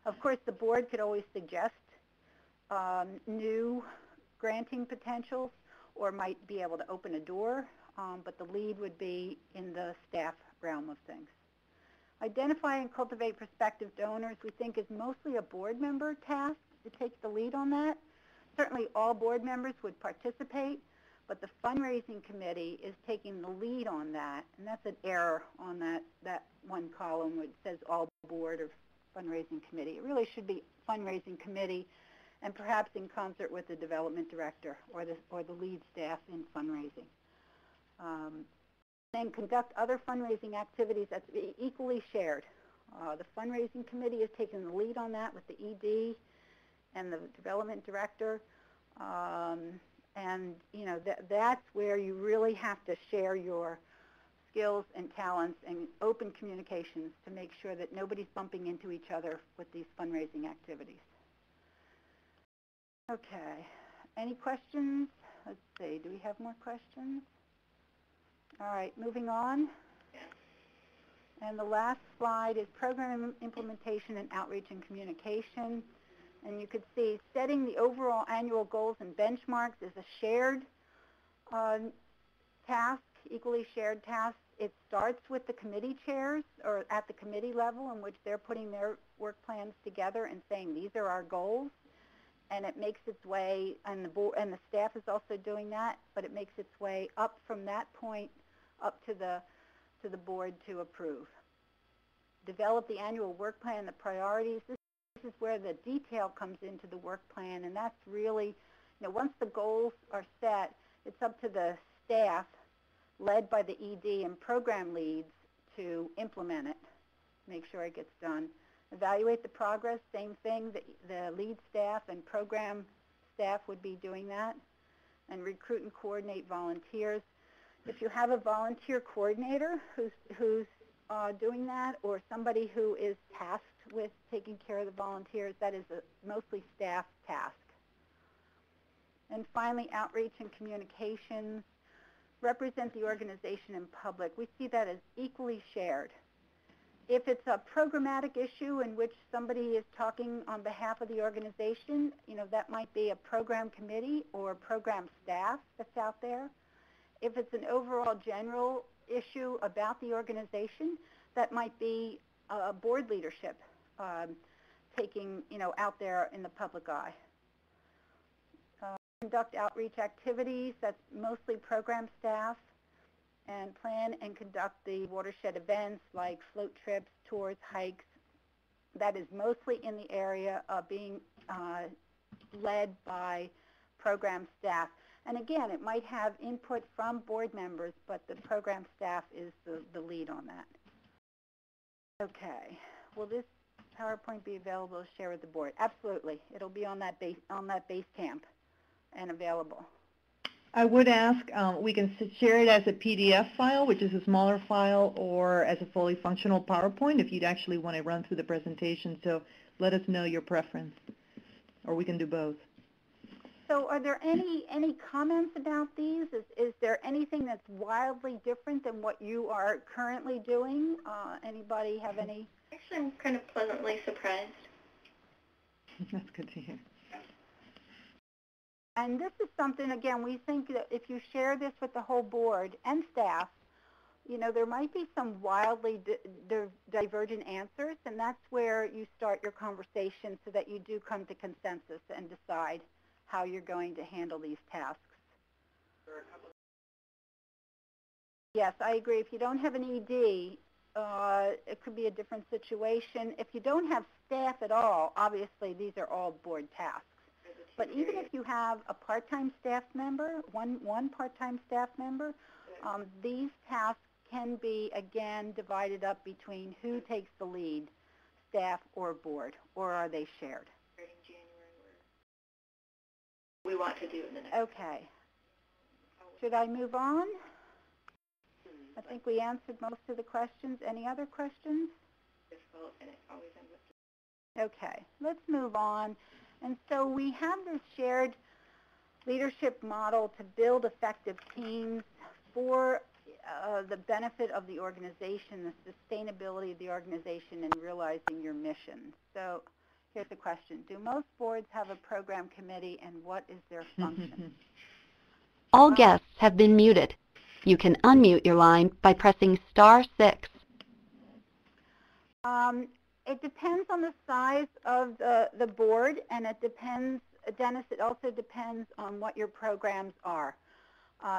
Of course, the board could always suggest new granting potentials or might be able to open a door, but the lead would be in the staff realm of things. Identify and cultivate prospective donors, we think, is mostly a board member task to take the lead on that. Certainly all board members would participate, but the fundraising committee is taking the lead on that, and that's an error on that one column where it says all board or fundraising committee. It really should be fundraising committee, and perhaps in concert with the development director or the lead staff in fundraising. Then conduct other fundraising activities that's equally shared. The fundraising committee is taking the lead on that with the ED and the development director. And that's where you really have to share your skills and talents and open communications to make sure that nobody's bumping into each other with these fundraising activities. Okay, any questions? Let's see, do we have more questions? All right, moving on. And the last slide is program implementation and outreach and communication. And you could see setting the overall annual goals and benchmarks is a shared task, equally shared task. It starts with the committee chairs or at the committee level in which they're putting their work plans together and saying these are our goals. And it makes its way, and the board and the staff is also doing that, but it makes its way up from that point up to the board to approve. Develop the annual work plan, the priorities. This is where the detail comes into the work plan, and that's really, once the goals are set, it's up to the staff, led by the ED and program leads, to implement it, make sure it gets done. Evaluate the progress, same thing, the lead staff and program staff would be doing that. And recruit and coordinate volunteers. If you have a volunteer coordinator who's doing that, or somebody who is tasked with taking care of the volunteers, that is a mostly staff task. And finally, outreach and communications. Represent the organization in public. We see that as equally shared. If it's a programmatic issue in which somebody is talking on behalf of the organization, that might be a program committee or program staff that's out there. If it's an overall general issue about the organization, that might be board leadership taking, out there in the public eye. Conduct outreach activities, that's mostly program staff. And plan and conduct the watershed events like float trips, tours, hikes. That is mostly in the area of being led by program staff. And again, it might have input from board members, but the program staff is the lead on that. Okay, will this PowerPoint be available to share with the board? Absolutely, it'll be on that base camp. and available? I would ask, we can share it as a PDF file, which is a smaller file, or as a fully functional PowerPoint if you'd actually want to run through the presentation. So let us know your preference, or we can do both. So are there any comments about these? Is there anything that's wildly different than what you are currently doing? Anybody have any? Actually, I'm kind of pleasantly surprised. That's good to hear. And this is something, again, we think that if you share this with the whole board and staff, you know, there might be some wildly divergent answers, and that's where you start your conversation so that you do come to consensus and decide how you're going to handle these tasks. Yes, I agree. If you don't have an ED, it could be a different situation. If you don't have staff at all, obviously these are all board tasks. But even if you have a part-time staff member, one part-time staff member, these tasks can be, again, divided up between who takes the lead, staff or board, or are they shared? We want to do in the next. Okay. Should I move on? I think we answered most of the questions. Any other questions? Okay, let's move on. And so we have this shared leadership model to build effective teams for the benefit of the organization, the sustainability of the organization, and realizing your mission. So here's the question. Do most boards have a program committee, and what is their function? All guests have been muted. You can unmute your line by pressing *6. It depends on the size of the board, and it depends, Dennis, it also depends on what your programs are.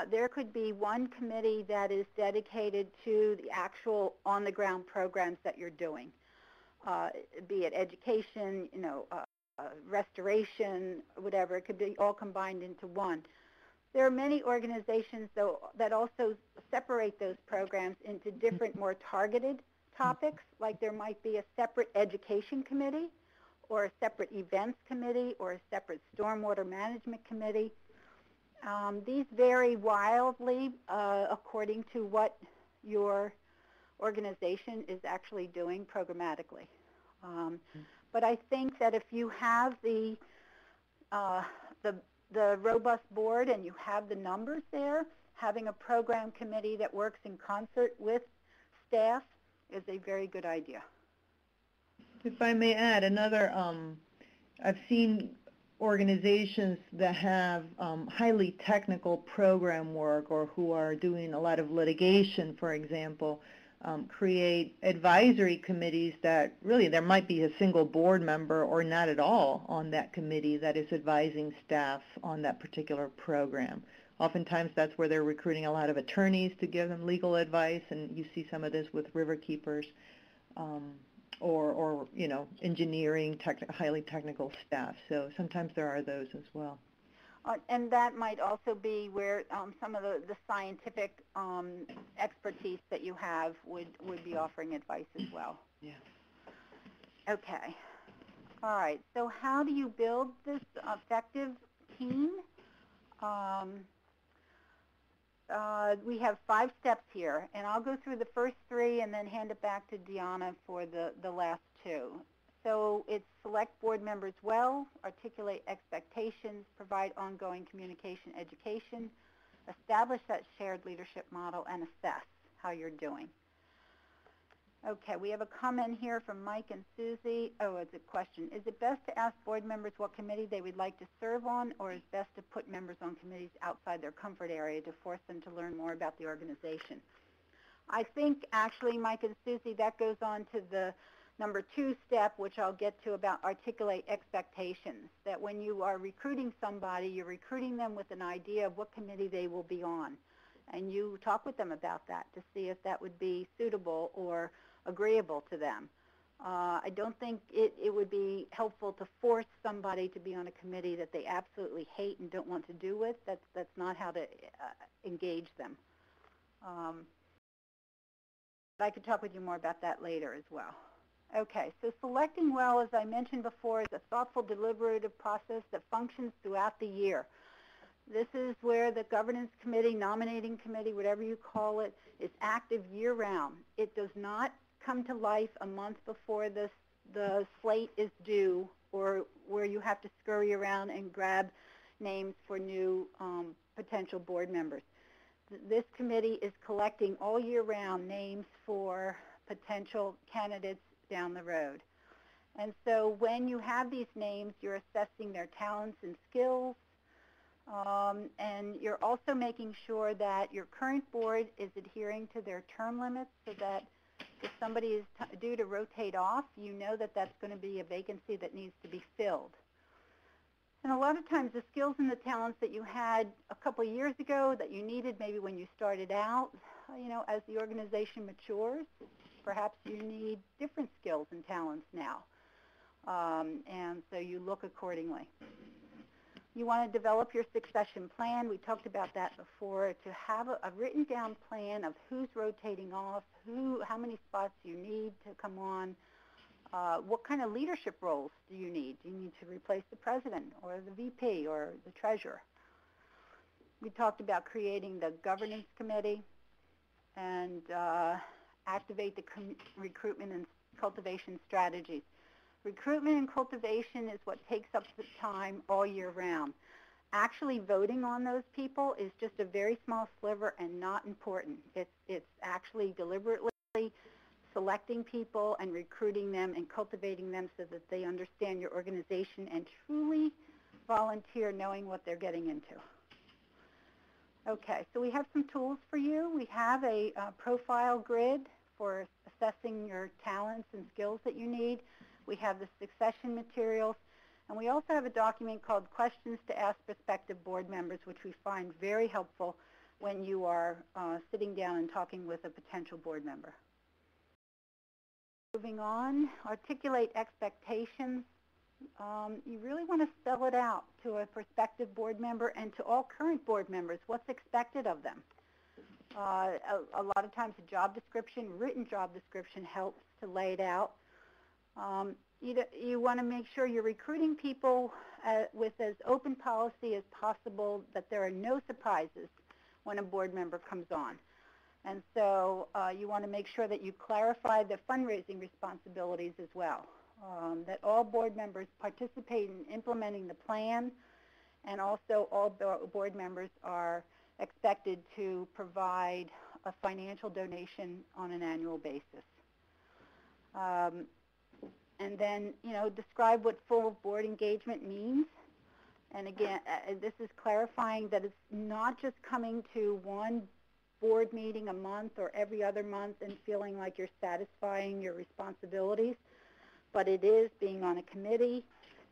There could be one committee that is dedicated to the actual on-the-ground programs that you're doing, be it education, you know, restoration, whatever. It could be all combined into one. There are many organizations, though, that also separate those programs into different, more targeted topics, like there might be a separate education committee or a separate events committee or a separate stormwater management committee. These vary wildly according to what your organization is actually doing programmatically. But I think that if you have the robust board and you have the numbers there, having a program committee that works in concert with staff is a very good idea. If I may add, another, I've seen organizations that have highly technical program work or who are doing a lot of litigation, for example, create advisory committees that really there might be a single board member or not at all on that committee that is advising staff on that particular program. Oftentimes that's where they're recruiting a lot of attorneys to give them legal advice, and you see some of this with river keepers or you know, engineering, highly technical staff. So sometimes there are those as well. And that might also be where some of the scientific expertise that you have would be offering advice as well. Yeah. Okay. All right. So how do you build this effective team? We have 5 steps here, and I'll go through the first 3 and then hand it back to Deanna for the last 2. So it's select board members well, articulate expectations, provide ongoing communication education, establish that shared leadership model, and assess how you're doing. Okay, we have a comment here from Mike and Susie. Oh, it's a question. Is it best to ask board members what committee they would like to serve on, or is it best to put members on committees outside their comfort area to force them to learn more about the organization? I think, actually, Mike and Susie, that goes on to the number 2 step, which I'll get to, about articulate expectations, that when you are recruiting somebody, you're recruiting them with an idea of what committee they will be on. And you talk with them about that to see if that would be suitable or agreeable to them. I don't think it would be helpful to force somebody to be on a committee that they absolutely hate and don't want to do with. That's not how to engage them. I could talk with you more about that later as well. Okay, so selecting well, as I mentioned before, is a thoughtful, deliberative process that functions throughout the year. This is where the governance committee, nominating committee, whatever you call it, is active year-round. It does not come to life a month before the slate is due, or where you have to scurry around and grab names for new potential board members. This committee is collecting all year round names for potential candidates down the road. And so when you have these names, you're assessing their talents and skills, and you're also making sure that your current board is adhering to their term limits, so that if somebody is due to rotate off, you know that that's going to be a vacancy that needs to be filled. And a lot of times the skills and the talents that you had a couple of years ago that you needed maybe when you started out, as the organization matures, perhaps you need different skills and talents now. And so you look accordingly. You want to develop your succession plan. We talked about that before, to have a written down plan of who's rotating off, how many spots you need to come on, what kind of leadership roles do you need? Do you need to replace the president or the VP or the treasurer? We talked about creating the governance committee and activate the recruitment and cultivation strategies. Recruitment and cultivation is what takes up the time all year round. Actually voting on those people is just a very small sliver and not important. It's actually deliberately selecting people and recruiting them and cultivating them so that they understand your organization and truly volunteer knowing what they're getting into. Okay, so we have some tools for you. We have a profile grid for assessing your talents and skills that you need. We have the succession materials, and we also have a document called Questions to Ask Prospective Board Members, which we find very helpful when you are sitting down and talking with a potential board member. Moving on, articulate expectations. You really want to spell it out to a prospective board member and to all current board members, what's expected of them. A lot of times a job description, written job description, helps to lay it out. You want to make sure you're recruiting people with as open policy as possible, that there are no surprises when a board member comes on. And so you want to make sure that you clarify the fundraising responsibilities as well, that all board members participate in implementing the plan, and also all board members are expected to provide a financial donation on an annual basis. And then, describe what full board engagement means. And again, this is clarifying that it's not just coming to one board meeting a month or every other month and feeling like you're satisfying your responsibilities, but it is being on a committee.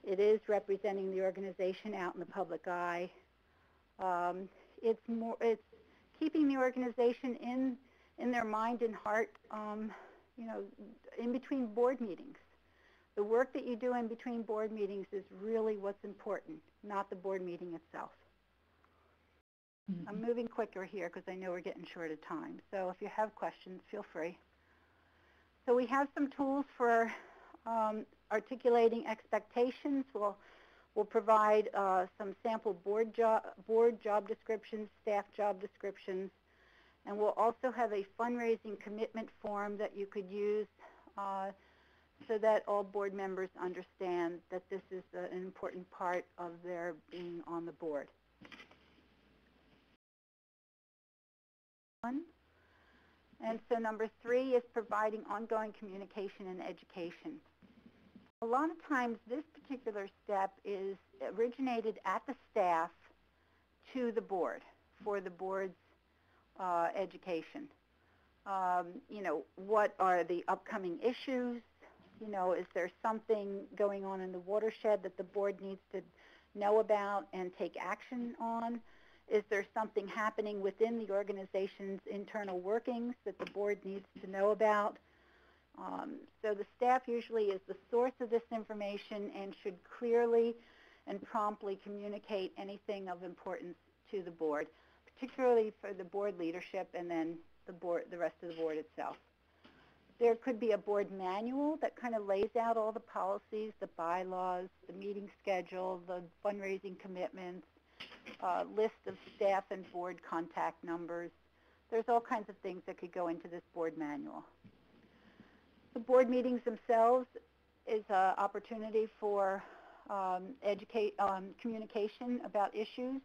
It is representing the organization out in the public eye. It's keeping the organization in their mind and heart, in between board meetings. The work that you do in between board meetings is really what's important, not the board meeting itself. I'm moving quicker here because I know we're getting short of time. So if you have questions, feel free. So we have some tools for articulating expectations. We'll provide some sample board job descriptions, staff job descriptions, and we'll also have a fundraising commitment form that you could use so that all board members understand that this is an important part of their being on the board. And so number 3 is providing ongoing communication and education. A lot of times this particular step is originated at the staff to the board for the board's education. What are the upcoming issues? Is there something going on in the watershed that the board needs to know about and take action on? Is there something happening within the organization's internal workings that the board needs to know about? So the staff usually is the source of this information and should clearly and promptly communicate anything of importance to the board, particularly for the board leadership and then the rest of the board itself. There could be a board manual that kind of lays out all the policies, the bylaws, the meeting schedule, the fundraising commitments, list of staff and board contact numbers. There's all kinds of things that could go into this board manual. The board meetings themselves is an opportunity for communication about issues.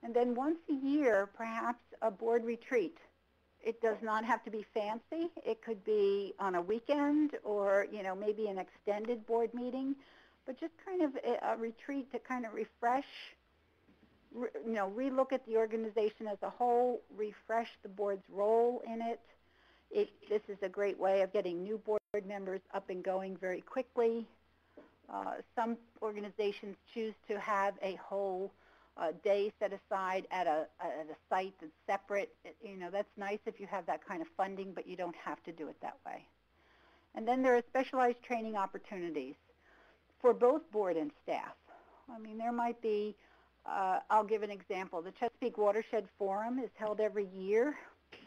And then once a year, perhaps a board retreat. It does not have to be fancy. It could be on a weekend or, maybe an extended board meeting, but just kind of a retreat to kind of refresh, relook at the organization as a whole, refresh the board's role in it. This is a great way of getting new board members up and going very quickly. Some organizations choose to have a whole day set aside at a site that's separate. That's nice if you have that kind of funding, but you don't have to do it that way. And then there are specialized training opportunities for both board and staff. I mean, there might be, I'll give an example. The Chesapeake Watershed Forum is held every year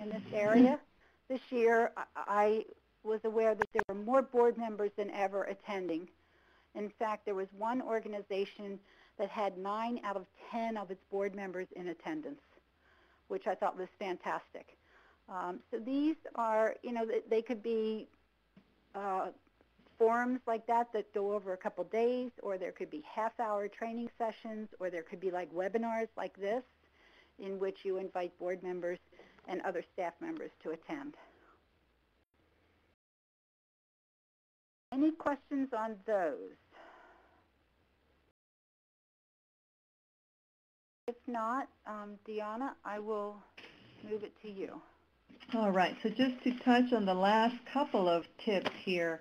in this area. This year, I was aware that there were more board members than ever attending. In fact, there was one organization that had 9 out of 10 of its board members in attendance, which I thought was fantastic. So these are, they could be forums like that go over a couple days, or there could be half-hour training sessions, or there could be like webinars like this in which you invite board members and other staff members to attend. Any questions on those? If not, Deanna, I will move it to you. All right, so just to touch on the last couple of tips here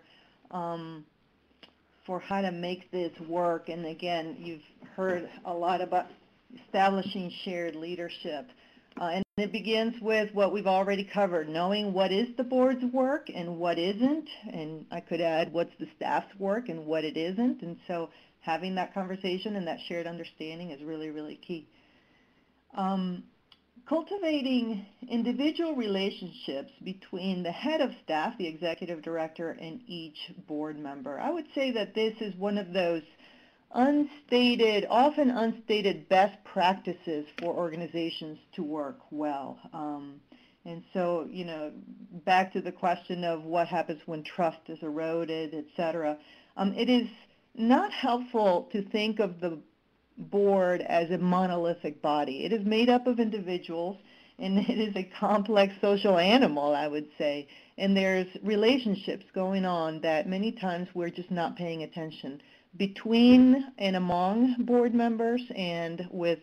for how to make this work, and again, you've heard a lot about establishing shared leadership. And it begins with what we've already covered, knowing what is the board's work and what isn't, and I could add what's the staff's work and what it isn't, and so having that conversation and that shared understanding is really, really key. Cultivating individual relationships between the head of staff, the executive director, and each board member. I would say that this is one of those unstated, often unstated best practices for organizations to work well. And so, back to the question of what happens when trust is eroded, et cetera, it is not helpful to think of the board as a monolithic body. It is made up of individuals, and it is a complex social animal, I would say, and there's relationships going on that many times we're just not paying attention between and among board members and with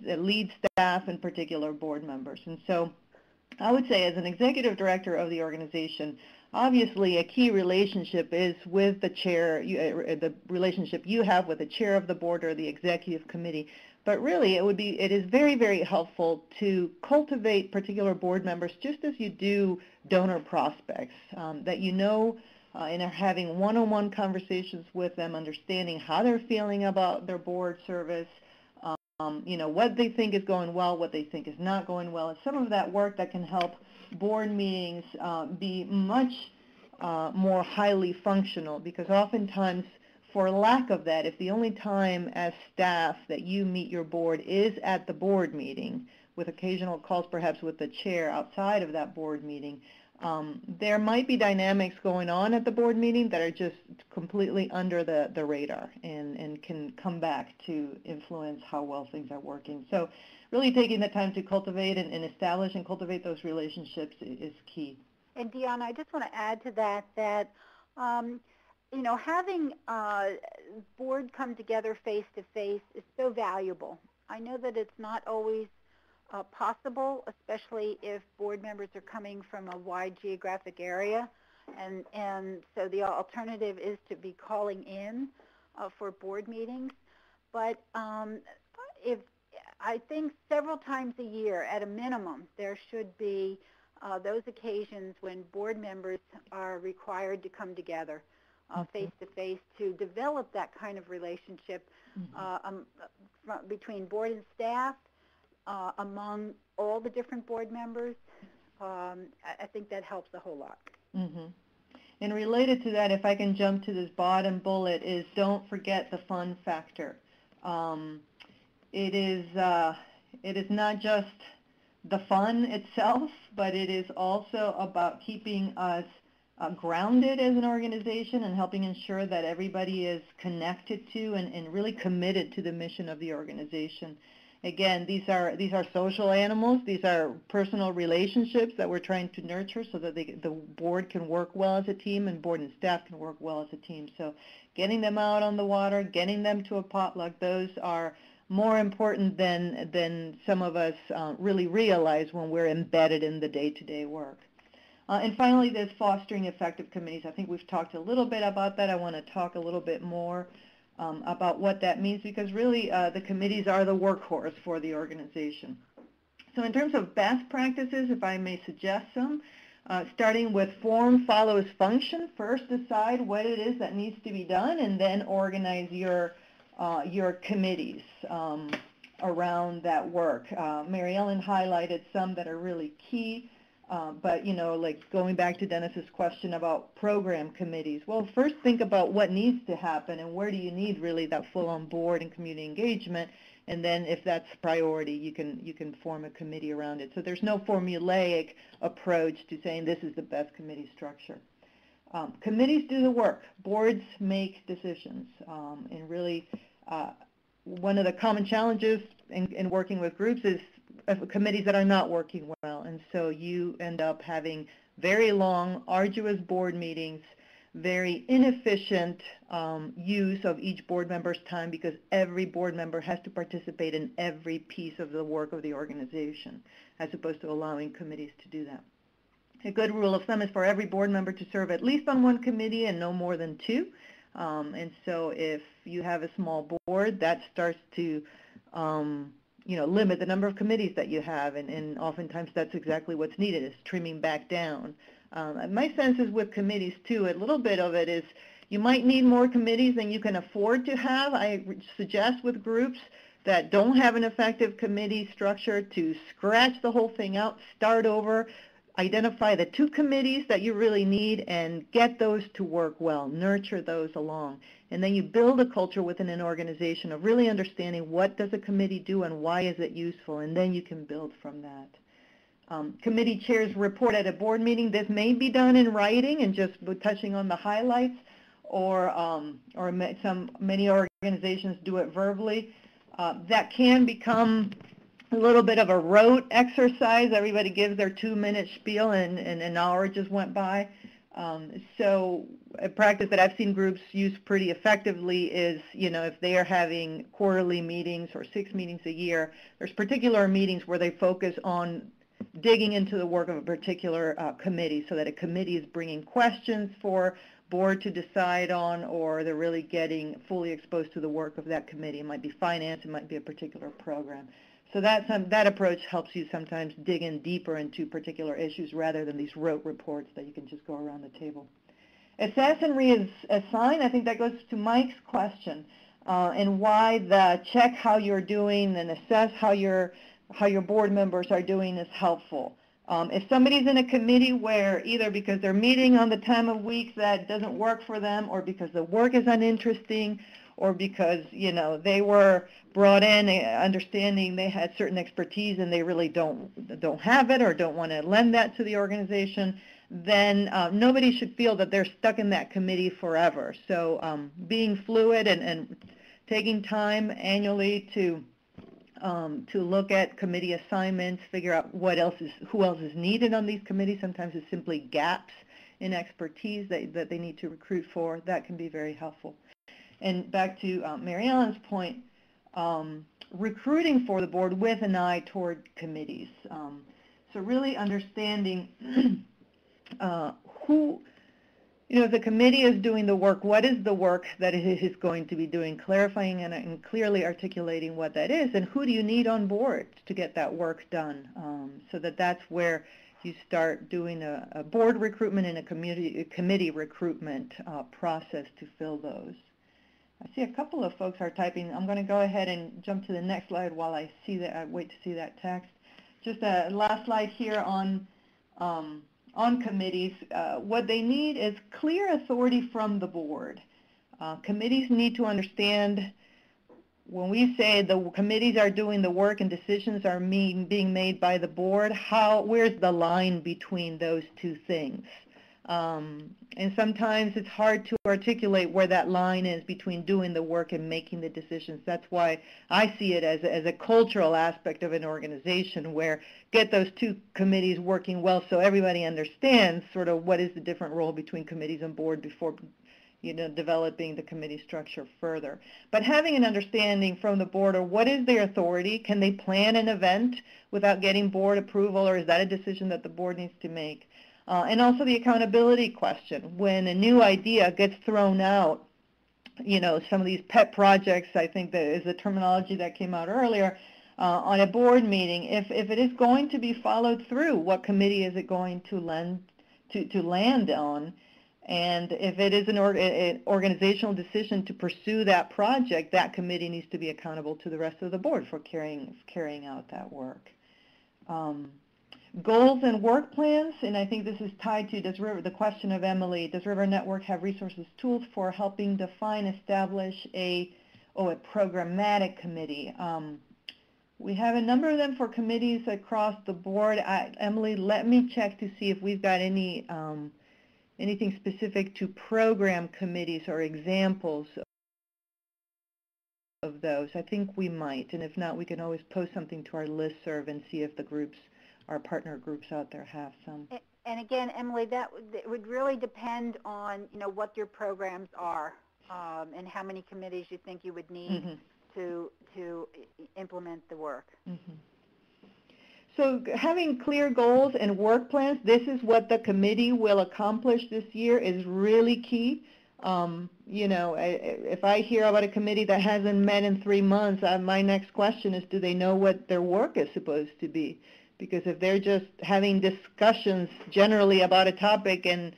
lead staff and particular board members. And so I would say as an executive director of the organization, obviously a key relationship is with the chair, the relationship you have with the chair of the board or the executive committee. But really it is very, very helpful to cultivate particular board members just as you do donor prospects, that and are having one-on-one conversations with them, understanding how they're feeling about their board service, what they think is going well, what they think is not going well, and some of that work that can help board meetings be much more highly functional, because oftentimes, for lack of that, if the only time as staff that you meet your board is at the board meeting, with occasional calls perhaps with the chair outside of that board meeting, there might be dynamics going on at the board meeting that are just completely under the radar and can come back to influence how well things are working. So really taking the time to cultivate and establish and cultivate those relationships is key. And Deanna, I just want to add to that having board come together face-to-face is so valuable. I know that it's not always possible, especially if board members are coming from a wide geographic area, and so the alternative is to be calling in for board meetings. But I think several times a year, at a minimum, there should be those occasions when board members are required to come together face-to-face to develop that kind of relationship between board and staff, among all the different board members. I think that helps a whole lot. Mm-hmm. And related to that, if I can jump to this bottom bullet, is don't forget the fun factor. it is not just the fun itself, but it is also about keeping us grounded as an organization and helping ensure that everybody is connected to and really committed to the mission of the organization. Again, these are social animals. These are personal relationships that we're trying to nurture so that the board can work well as a team and board and staff can work well as a team. So getting them out on the water, getting them to a potluck, those are more important than some of us really realize when we're embedded in the day-to-day work. And finally, there's fostering effective committees. I think we've talked a little bit about that. I want to talk a little bit more about what that means, because really the committees are the workhorse for the organization. So in terms of best practices, if I may suggest some, starting with form follows function. First decide what it is that needs to be done, and then organize your committees around that work. Mary Ellen highlighted some that are really key. But, like going back to Dennis's question about program committees, well, first think about what needs to happen and where do you need really that full-on board and community engagement, and then if that's a priority, you can form a committee around it. So there's no formulaic approach to saying this is the best committee structure. Committees do the work. Boards make decisions, and really one of the common challenges in working with groups is committees that are not working well, and so you end up having very long, arduous board meetings, very inefficient use of each board member's time because every board member has to participate in every piece of the work of the organization, as opposed to allowing committees to do that. A good rule of thumb is for every board member to serve at least on one committee and no more than two. And so if you have a small board, that starts to limit the number of committees that you have, and oftentimes that's exactly what's needed, is trimming back down. My sense is with committees too, a little bit of it is you might need more committees than you can afford to have. I suggest with groups that don't have an effective committee structure to scratch the whole thing out, start over, identify the 2 committees that you really need and get those to work well, nurture those along. And then you build a culture within an organization of really understanding what does a committee do and why is it useful, and then you can build from that. Committee chairs report at a board meeting. This may be done in writing and just touching on the highlights, or many organizations do it verbally. That can become a little bit of a rote exercise. Everybody gives their 2-minute spiel and an hour just went by. So a practice that I've seen groups use pretty effectively is, if they are having quarterly meetings or 6 meetings a year, there's particular meetings where they focus on digging into the work of a particular committee, so that a committee is bringing questions for board to decide on, or they're really getting fully exposed to the work of that committee. It might be finance, it might be a particular program. So that approach helps you sometimes dig in deeper into particular issues rather than these rote reports that you can just go around the table. Assess and reassign, I think that goes to Mike's question, and why the check how you're doing and assess how your board members are doing is helpful. If somebody's in a committee where either because they're meeting on the time of week that doesn't work for them, or because the work is uninteresting, or because they were brought in understanding they had certain expertise and they really don't have it or don't want to lend that to the organization, then nobody should feel that they're stuck in that committee forever. So being fluid and taking time annually to look at committee assignments, figure out who else is needed on these committees. Sometimes it's simply gaps in expertise that they need to recruit for. That can be very helpful. And back to Mary Ellen's point, recruiting for the board with an eye toward committees. So really understanding who, if the committee is doing the work, what is the work that it is going to be doing, clarifying and clearly articulating what that is, and who do you need on board to get that work done, so that's where you start doing a board recruitment and a committee recruitment process to fill those. I see a couple of folks are typing. I'm going to go ahead and jump to the next slide while I wait to see that text. Just a last slide here on committees. What they need is clear authority from the board. Committees need to understand when we say the committees are doing the work and decisions are being made by the board, where's the line between those two things? And sometimes it's hard to articulate where that line is between doing the work and making the decisions. That's why I see it as a cultural aspect of an organization, where get those two committees working well so everybody understands sort of what is the different role between committees and board before developing the committee structure further. But having an understanding from the board of what is their authority, can they plan an event without getting board approval, or is that a decision that the board needs to make? And also the accountability question. When a new idea gets thrown out, some of these pet projects, I think that is the terminology that came out earlier, on a board meeting, if it is going to be followed through, what committee is it going to land on? And if it is an organizational decision to pursue that project, that committee needs to be accountable to the rest of the board for carrying out that work. Goals and work plans, and I think this is tied to the question of Emily, does River Network have resources, tools for helping define, establish a programmatic committee? We have a number of them for committees across the board. Emily, let me check to see if we've got anything specific to program committees or examples of those. I think we might, and if not, we can always post something to our listserv and see if the groups, our partner groups out there, have some. And again, Emily, that would really depend on what your programs are, and how many committees you think you would need to implement the work. So having clear goals and work plans, this is what the committee will accomplish this year, is really key. If I hear about a committee that hasn't met in 3 months, my next question is, do they know what their work is supposed to be? Because if they're just having discussions generally about a topic and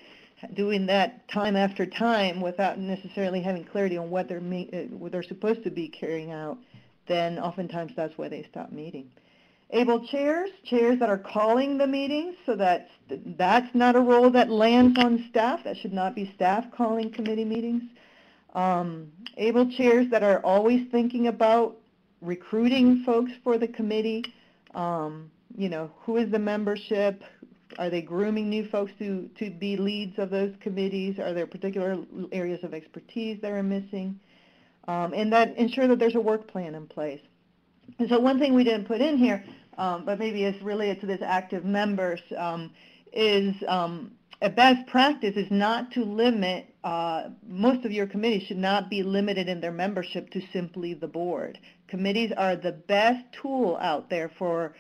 doing that time after time without necessarily having clarity on what they're supposed to be carrying out, then oftentimes that's why they stop meeting. Able chairs that are calling the meetings, so that's not a role that lands on staff. That should not be staff calling committee meetings. Able chairs that are always thinking about recruiting folks for the committee. Who is the membership? Are they grooming new folks to be leads of those committees? Are there particular areas of expertise that are missing? And that ensure that there's a work plan in place. And so one thing we didn't put in here, but maybe it's related to this active members, is a best practice is not to limit, most of your committees should not be limited in their membership to simply the board. Committees are the best tool out there for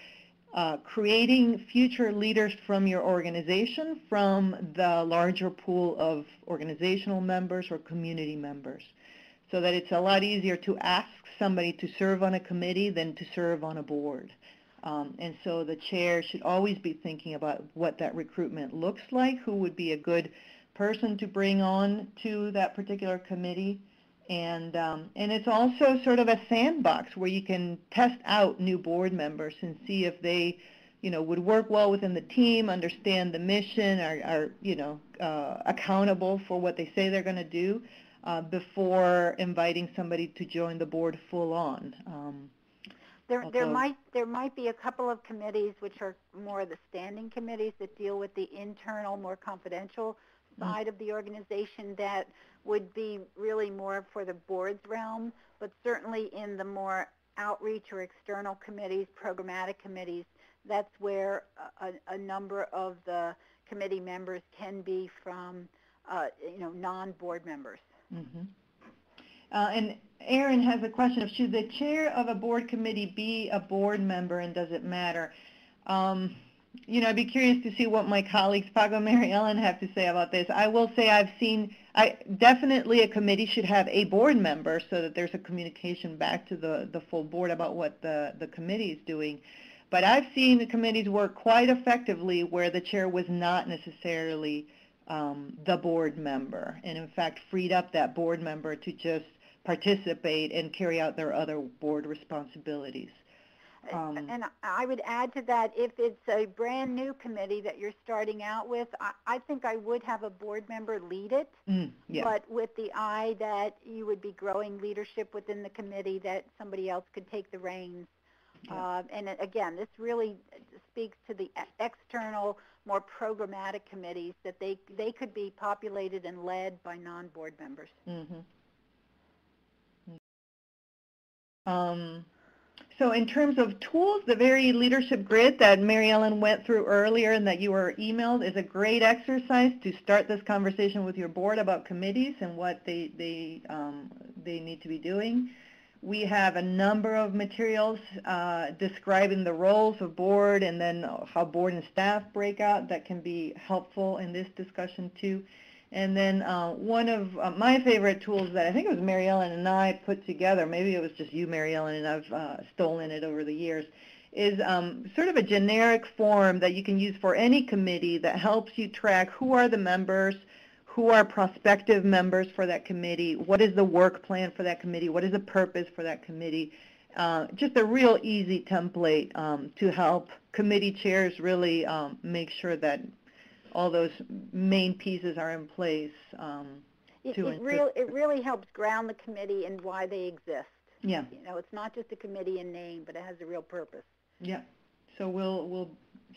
creating future leaders from your organization, from the larger pool of organizational members or community members, so that it's a lot easier to ask somebody to serve on a committee than to serve on a board. And so the chair should always be thinking about what that recruitment looks like, who would be a good person to bring on to that particular committee. And it's also sort of a sandbox where you can test out new board members and see if they, would work well within the team, understand the mission, are accountable for what they say they're going to do, before inviting somebody to join the board full on. There might be a couple of committees which are more of the standing committees that deal with the internal, more confidential side of the organization that would be really more for the board's realm, but certainly in the more outreach or external committees, programmatic committees, that's where a number of the committee members can be from, non-board members. And Erin has a question of, should the chair of a board committee be a board member, and does it matter? I'd be curious to see what my colleagues, Paco and Mary Ellen, have to say about this. I will say definitely a committee should have a board member so that there's a communication back to the full board about what the committee is doing. But I've seen the committees work quite effectively where the chair was not necessarily the board member, and in fact freed up that board member to just participate and carry out their other board responsibilities. And I would add to that, if it's a brand new committee that you're starting out with, I think I would have a board member lead it, yeah. but with the eye that you would be growing leadership within the committee, that somebody else could take the reins. Yeah. And again, this really speaks to the external, more programmatic committees, that they could be populated and led by non-board members. So in terms of tools, the very leadership grid that Mary Ellen went through earlier and that you were emailed is a great exercise to start this conversation with your board about committees and what they need to be doing. We have a number of materials describing the roles of board and then how board and staff break out that can be helpful in this discussion too. And then one of my favorite tools that I think it was Mary Ellen and I put together, maybe it was just you, Mary Ellen, and I've stolen it over the years, is sort of a generic form that you can use for any committee that helps you track who are the members, who are prospective members for that committee, what is the work plan for that committee, what is the purpose for that committee. Just a real easy template to help committee chairs really make sure that all those main pieces are in place. It really helps ground the committee and why they exist. Yeah. You know, it's not just a committee in name, but it has a real purpose. Yeah. So we'll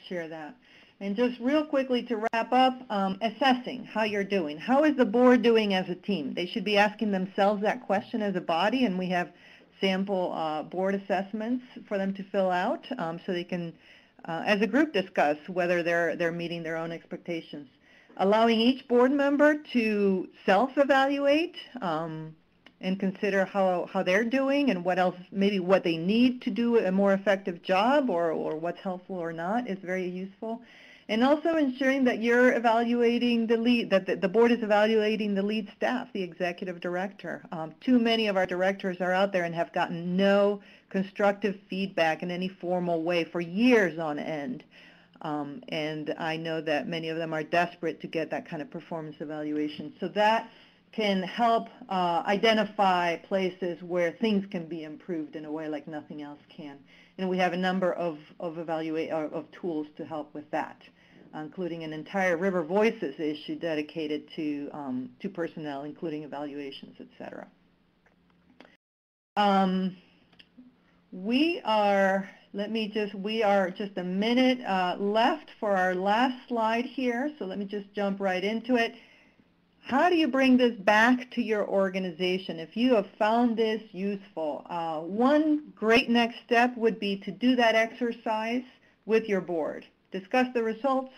share that. And just real quickly to wrap up, assessing how you're doing. How is the board doing as a team? They should be asking themselves that question as a body, and we have sample board assessments for them to fill out so they can as a group discuss whether they're meeting their own expectations. Allowing each board member to self-evaluate and consider how they're doing and what else, maybe what they need to do a more effective job or what's helpful or not is very useful. And also ensuring that you're evaluating the lead, that the board is evaluating the lead staff, the executive director. Too many of our directors are out there and have gotten no constructive feedback in any formal way for years on end. And I know that many of them are desperate to get that kind of performance evaluation. So that can help identify places where things can be improved in a way like nothing else can. And we have a number of tools to help with that, including an entire River Voices issue dedicated to personnel, including evaluations, et cetera. We are just a minute left for our last slide here, so let me just jump right into it. How do you bring this back to your organization? If you have found this useful, one great next step would be to do that exercise with your board. Discuss the results,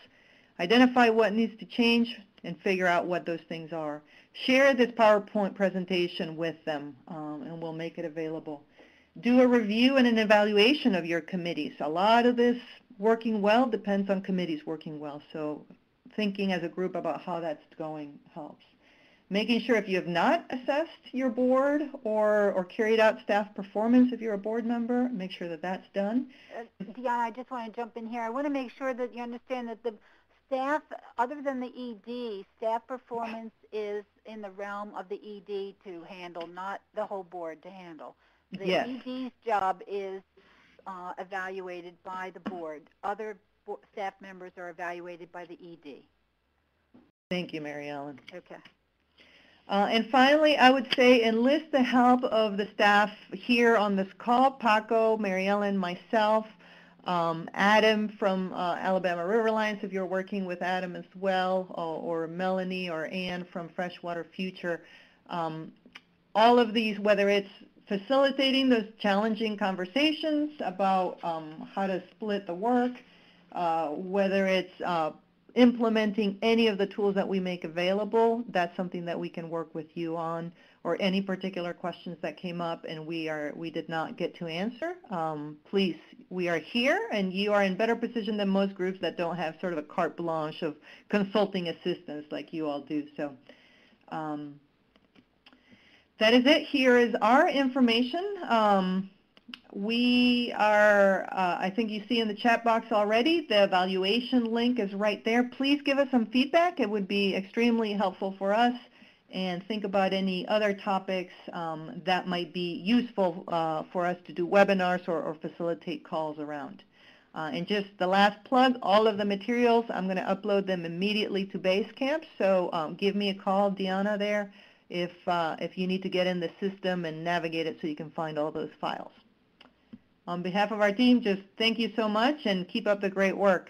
identify what needs to change, and figure out what those things are. Share this PowerPoint presentation with them, and we'll make it available. Do a review and an evaluation of your committees. A lot of this working well depends on committees working well, so thinking as a group about how that's going helps. Making sure if you have not assessed your board or carried out staff performance if you're a board member, make sure that that's done. Deanna, I just want to jump in here. I want to make sure that you understand that the staff, other than the ED, staff performance is in the realm of the ED to handle, not the whole board to handle. The yes. ED's job is evaluated by the board. Other staff members are evaluated by the ED. Thank you, Mary Ellen. Okay. And finally, I would say enlist the help of the staff here on this call, Paco, Mary Ellen, myself, Adam from Alabama River Alliance, if you're working with Adam as well, or Melanie or Ann from Freshwater Future. All of these, whether it's facilitating those challenging conversations about how to split the work, whether it's implementing any of the tools that we make available, that's something that we can work with you on, or any particular questions that came up and we did not get to answer. Please, we are here, and you are in better position than most groups that don't have sort of a carte blanche of consulting assistance like you all do. So that is it. Here is our information. We are, I think you see in the chat box already, the evaluation link is right there. Please give us some feedback. It would be extremely helpful for us. and think about any other topics that might be useful for us to do webinars or facilitate calls around. And just the last plug, all of the materials, I'm going to upload them immediately to Basecamp, so give me a call, Deanna, there, if you need to get in the system and navigate it so you can find all those files. On behalf of our team, just thank you so much and keep up the great work.